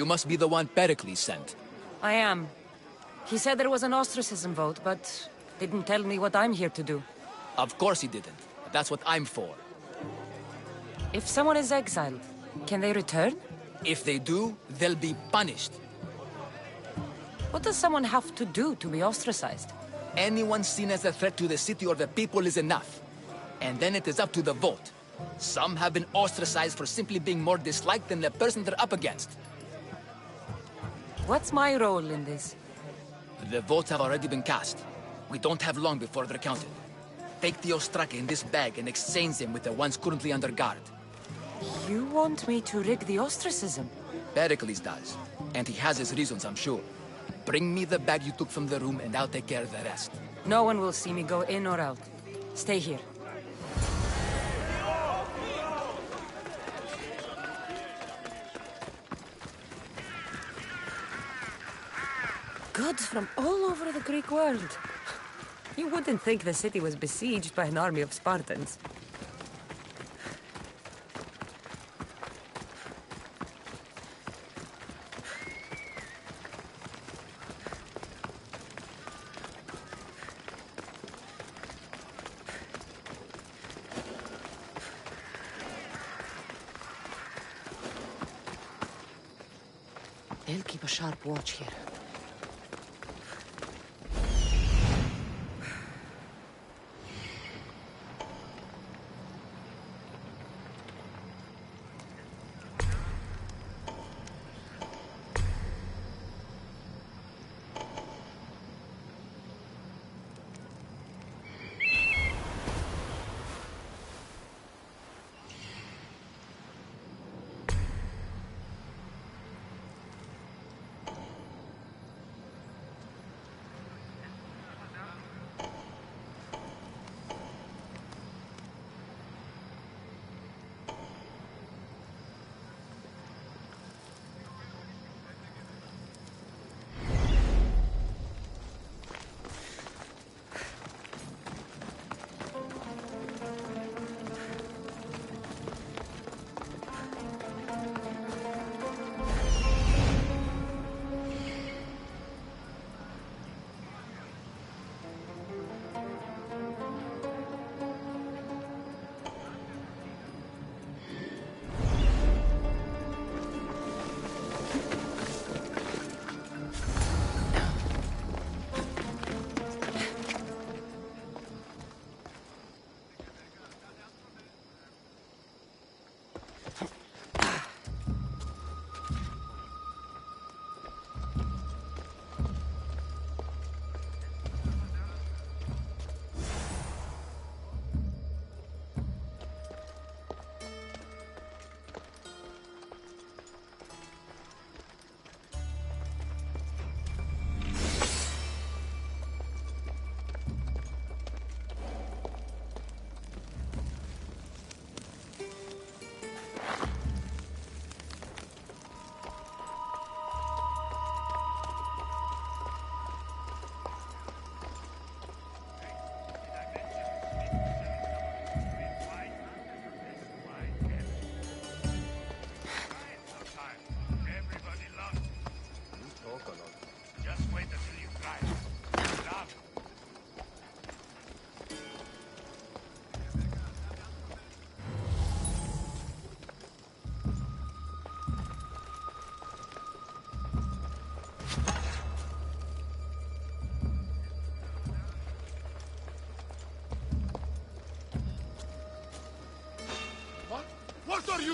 You must be the one Pericles sent. I am. He said there was an ostracism vote, but didn't tell me what I'm here to do. Of course he didn't. That's what I'm for. If someone is exiled, can they return? If they do, they'll be punished. What does someone have to do to be ostracized? Anyone seen as a threat to the city or the people is enough. And then it is up to the vote. Some have been ostracized for simply being more disliked than the person they're up against. What's my role in this? The votes have already been cast. We don't have long before they're counted. Take the Ostraka in this bag and exchange them with the ones currently under guard. You want me to rig the ostracism? Pericles does. And he has his reasons, I'm sure. Bring me the bag you took from the room and I'll take care of the rest. No one will see me go in or out. Stay here. Goods from all over the Greek world. You wouldn't think the city was besieged by an army of Spartans. They'll keep a sharp watch here.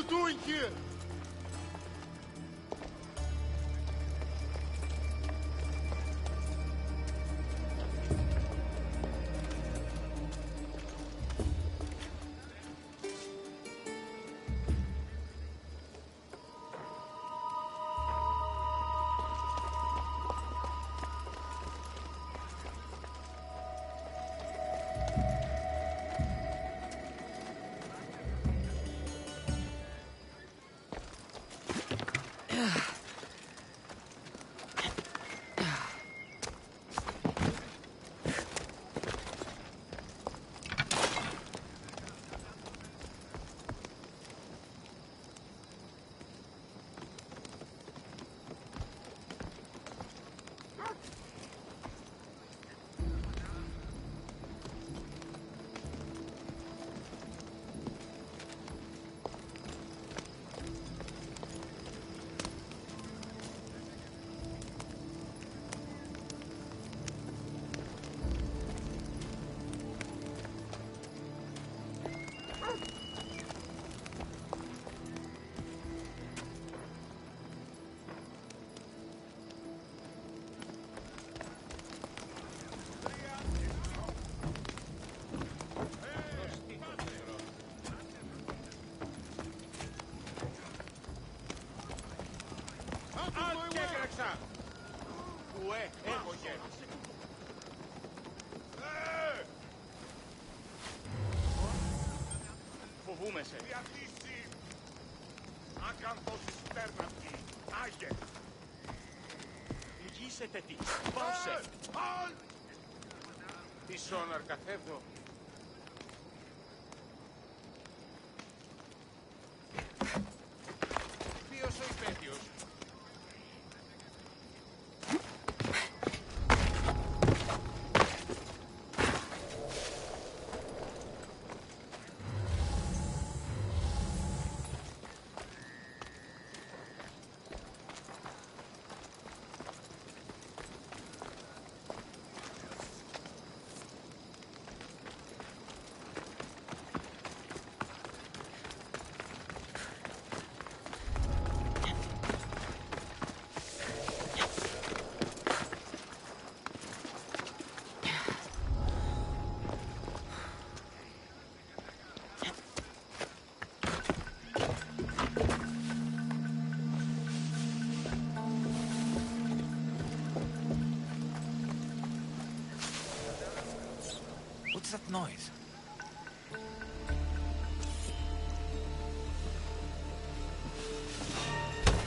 doing here? Έχω γέμιση. Φοβούμαι σε. Διατήσει. Ακανθός στέρνατη. Άγε. Λυγίσετε τι. Πάωσε. Τι σόναρ καθέβδο. Ποιος ο υπέτειος. What's that noise?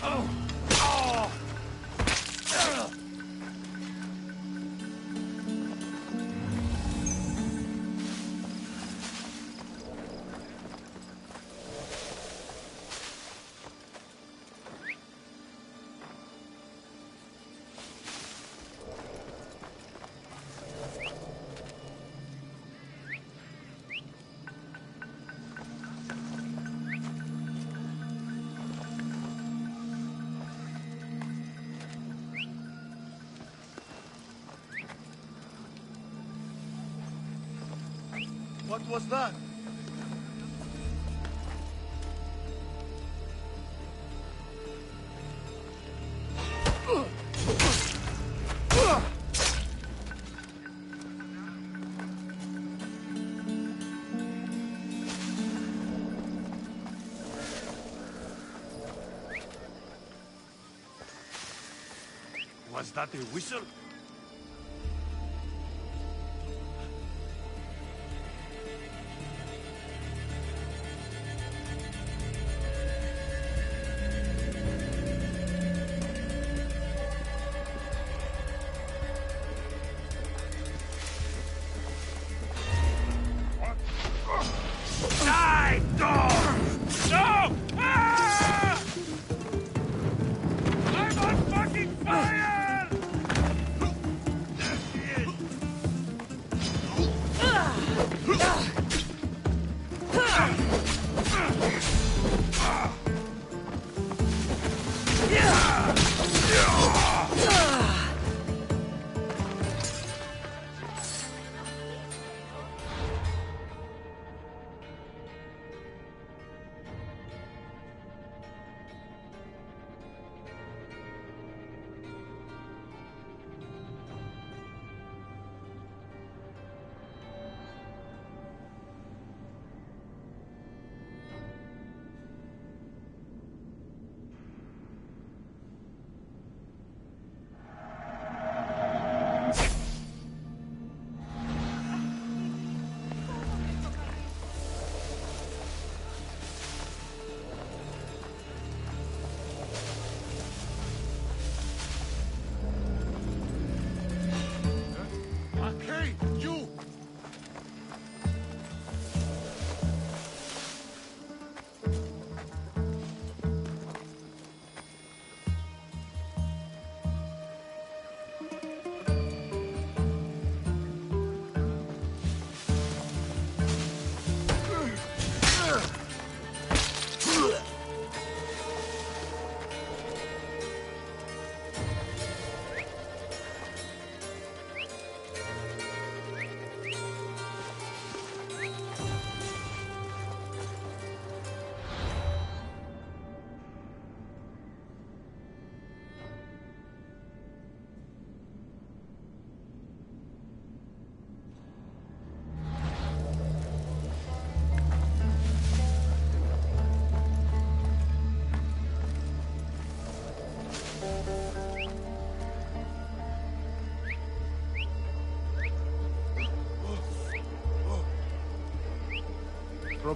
Oh! Oh! What was that? Was that a whistle? Die, dog! No! Ah! I'm on fucking fire!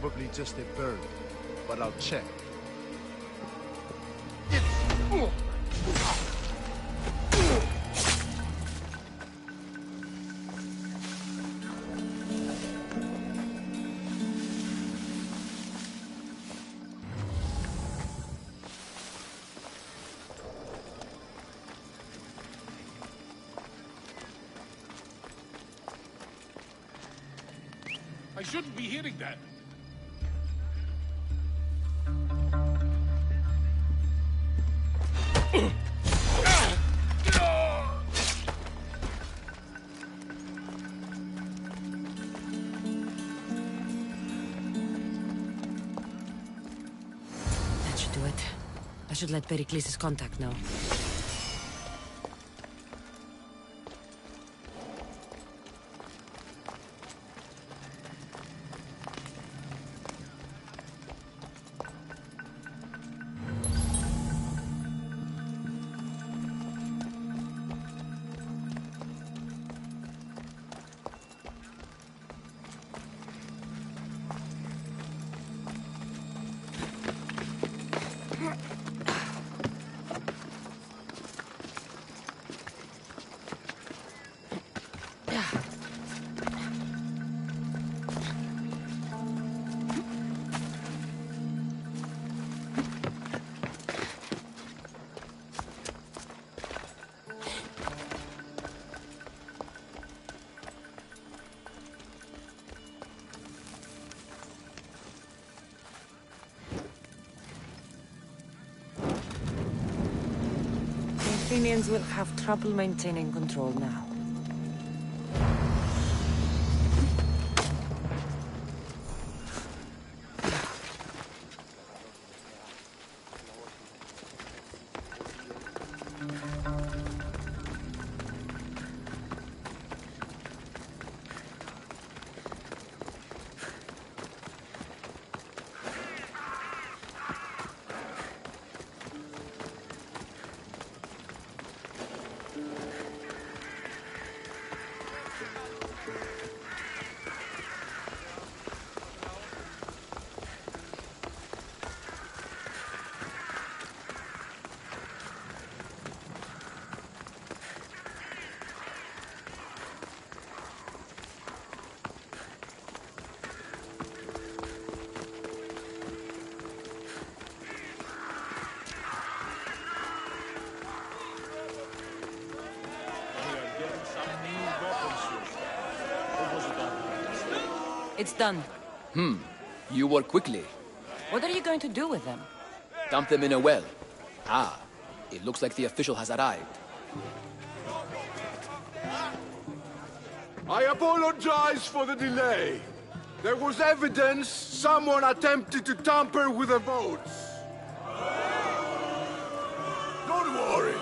probably just a bird, but I'll check. I shouldn't be hearing that. That should do it. I should let Pericles' contact know. The Athenians will have trouble maintaining control now. It's done. You work quickly. What are you going to do with them? Dump them in a well. Ah, it looks like the official has arrived. I apologize for the delay. There was evidence someone attempted to tamper with the votes. Don't worry.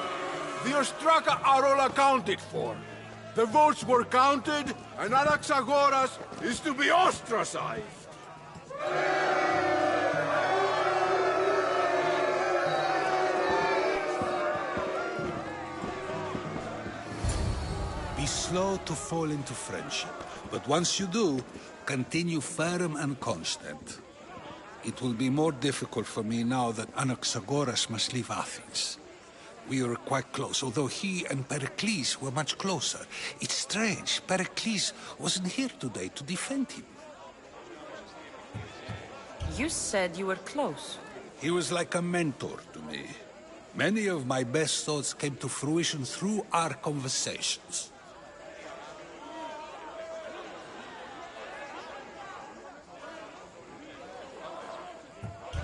The Ostraka are all accounted for. The votes were counted, and Anaxagoras is to be ostracized. Be slow to fall into friendship, but once you do, continue firm and constant. It will be more difficult for me now that Anaxagoras must leave Athens. We were quite close, although he and Pericles were much closer. It's strange, Pericles wasn't here today to defend him. You said you were close. He was like a mentor to me. Many of my best thoughts came to fruition through our conversations.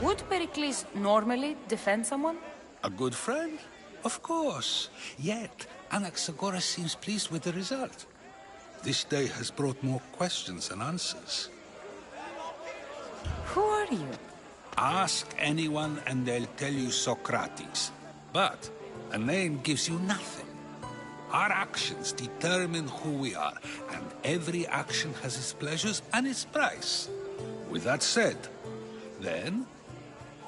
Would Pericles normally defend someone? A good friend? Of course. Yet, Anaxagoras seems pleased with the result. This day has brought more questions than answers. Who are you? Ask anyone and they'll tell you Socrates. But a name gives you nothing. Our actions determine who we are, and every action has its pleasures and its price. With that said, then,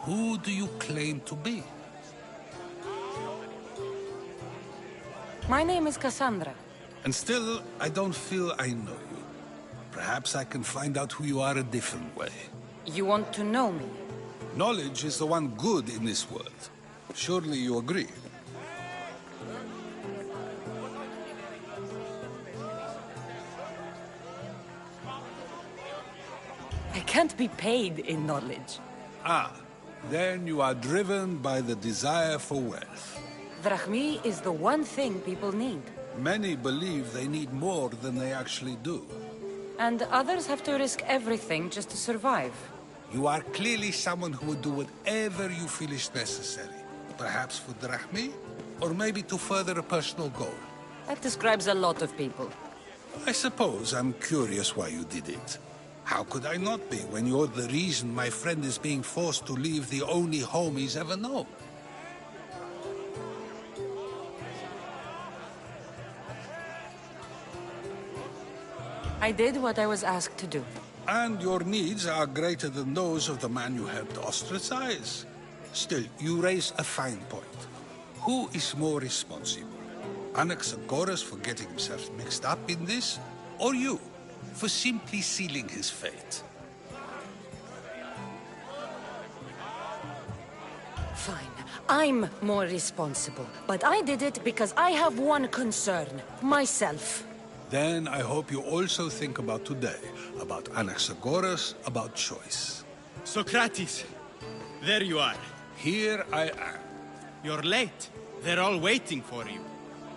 who do you claim to be? My name is Cassandra. And still, I don't feel I know you. Perhaps I can find out who you are a different way. You want to know me? Knowledge is the one good in this world. Surely you agree? I can't be paid in knowledge. Ah, then you are driven by the desire for wealth. Drachmi is the one thing people need. Many believe they need more than they actually do. And others have to risk everything just to survive. You are clearly someone who would do whatever you feel is necessary. Perhaps for drachmi, or maybe to further a personal goal. That describes a lot of people. I suppose I'm curious why you did it. How could I not be when you're the reason my friend is being forced to leave the only home he's ever known? I did what I was asked to do. And your needs are greater than those of the man you helped ostracize. Still, you raise a fine point. Who is more responsible? Anaxagoras for getting himself mixed up in this? Or you, for simply sealing his fate? Fine. I'm more responsible. But I did it because I have one concern. Myself. Then I hope you also think about today. About Anaxagoras, about choice. Socrates! There you are. Here I am. You're late. They're all waiting for you.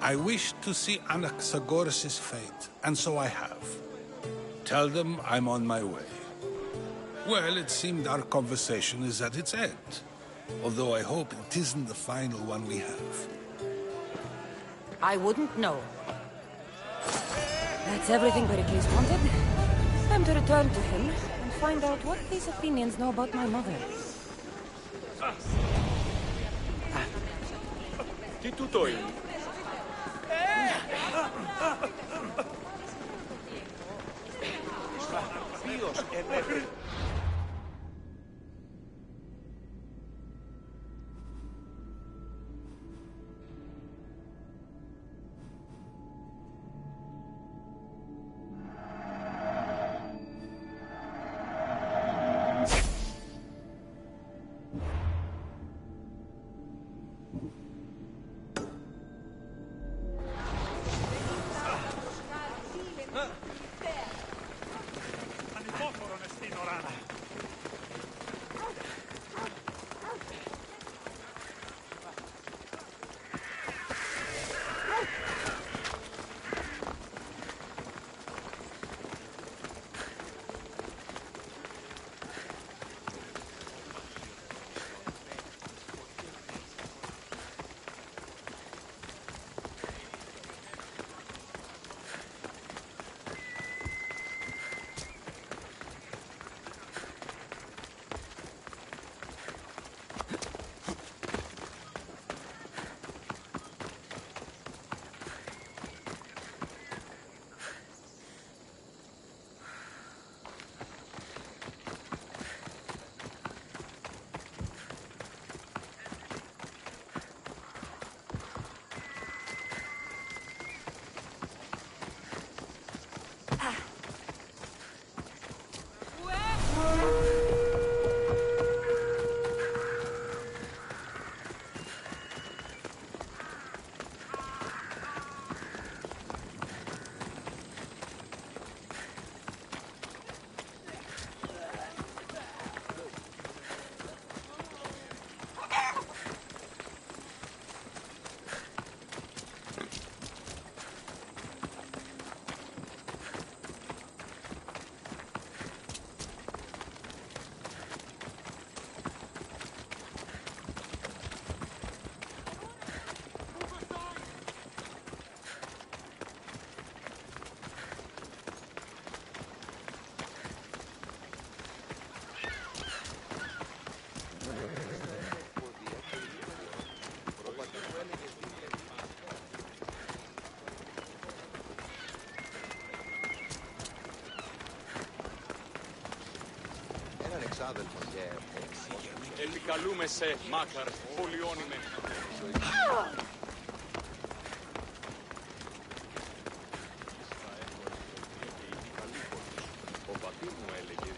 I wish to see Anaxagoras' fate, and so I have. Tell them I'm on my way. Well, it seemed our conversation is at its end. Although I hope it isn't the final one we have. I wouldn't know. That's everything Pericles wanted. Time to return to him and find out what these Athenians know about my mother. Τι τούτο είναι? Ποιος ενέφερε? Επικαλούμε σε Μάκαρ, πολυώνυμε. Ο πατήρ μου έλεγε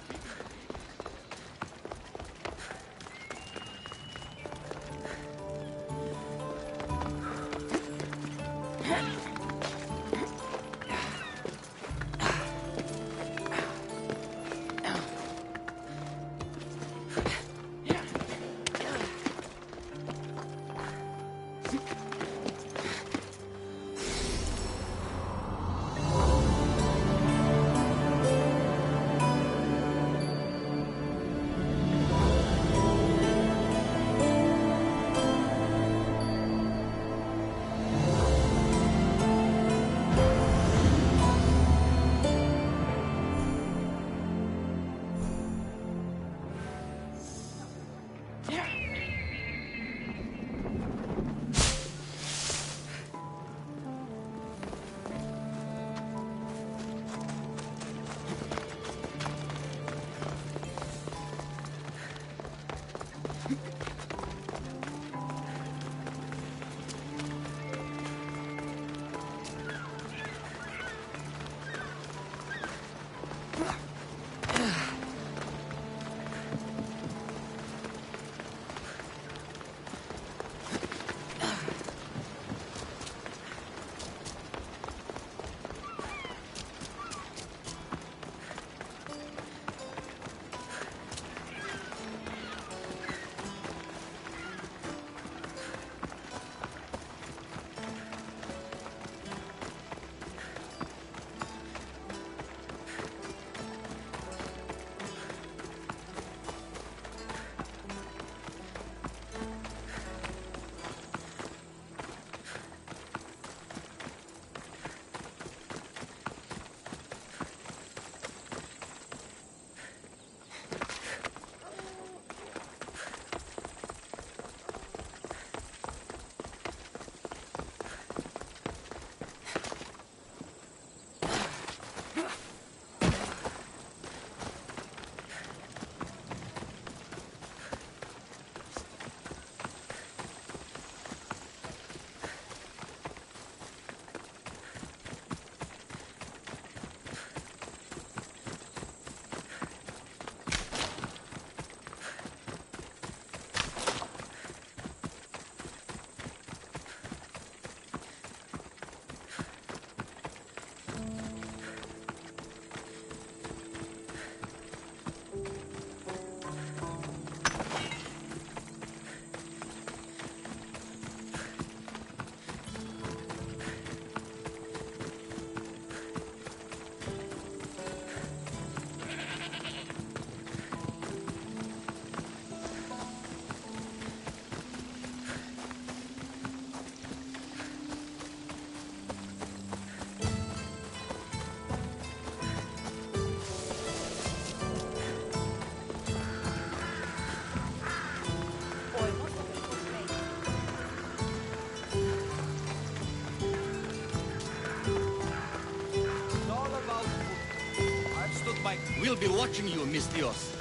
We'll be watching you, Miss Dios.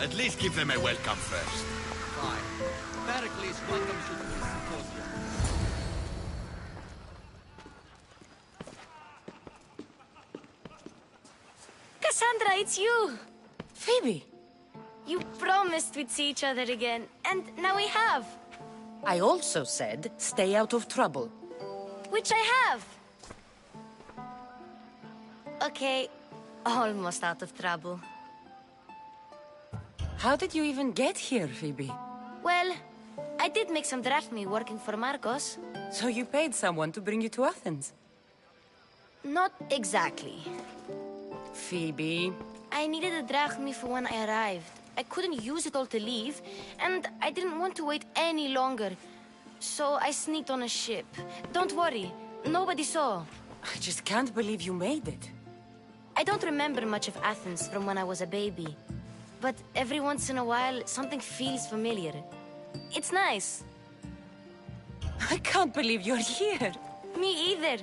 At least give them a welcome first. Fine. Pericles welcomes you to his symposium. Cassandra, it's you! Phoebe! You promised we'd see each other again, and now we have. I also said, stay out of trouble. Which I have. Okay, almost out of trouble. How did you even get here, Phoebe? Well, I did make some drachmi working for Marcos. So you paid someone to bring you to Athens? Not exactly. Phoebe... I needed a drachmi for when I arrived. I couldn't use it all to leave, and I didn't want to wait any longer. So I sneaked on a ship. Don't worry, nobody saw. I just can't believe you made it. I don't remember much of Athens from when I was a baby. But every once in a while, something feels familiar. It's nice. I can't believe you're here. Me either.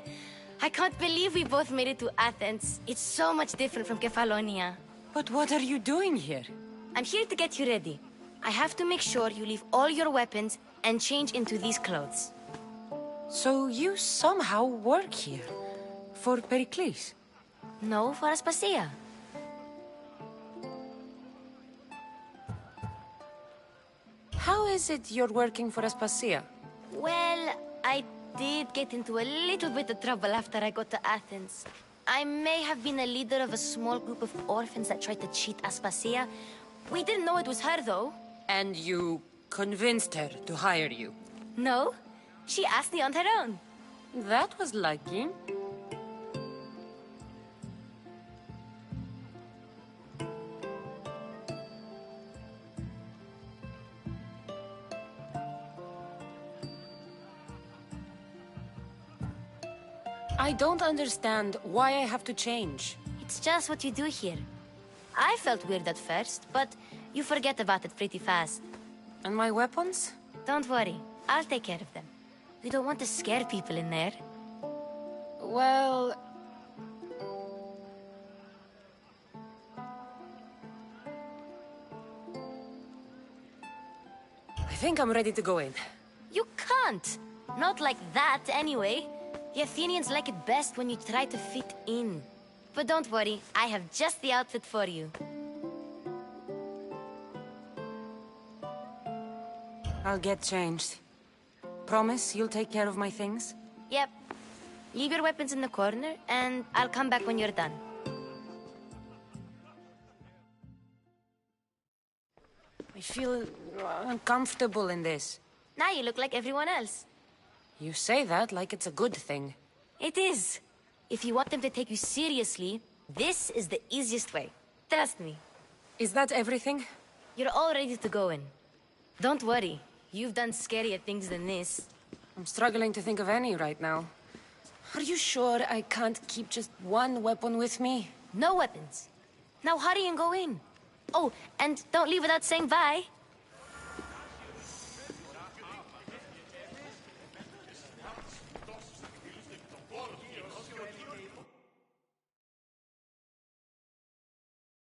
I can't believe we both made it to Athens. It's so much different from Kefalonia. But what are you doing here? I'm here to get you ready. I have to make sure you leave all your weapons and change into these clothes. So you somehow work here? For Pericles? No, for Aspasia. How is it you're working for Aspasia? Well, I did get into a little bit of trouble after I got to Athens. I may have been a leader of a small group of orphans that tried to cheat Aspasia. We didn't know it was her, though. And you convinced her to hire you? No. She asked me on her own. That was lucky. I don't understand why I have to change. It's just what you do here. I felt weird at first, but you forget about it pretty fast. And my weapons? Don't worry, I'll take care of them. We don't want to scare people in there. Well... I think I'm ready to go in. You can't! Not like that, anyway. The Athenians like it best when you try to fit in. But don't worry, I have just the outfit for you. I'll get changed. Promise you'll take care of my things? Yep. Leave your weapons in the corner, and I'll come back when you're done. I feel uncomfortable in this. Now you look like everyone else. You say that like it's a good thing. It is. If you want them to take you seriously, this is the easiest way. Trust me. Is that everything? You're all ready to go in. Don't worry. You've done scarier things than this. I'm struggling to think of any right now. Are you sure I can't keep just one weapon with me? No weapons. Now hurry and go in. Oh, and don't leave without saying bye.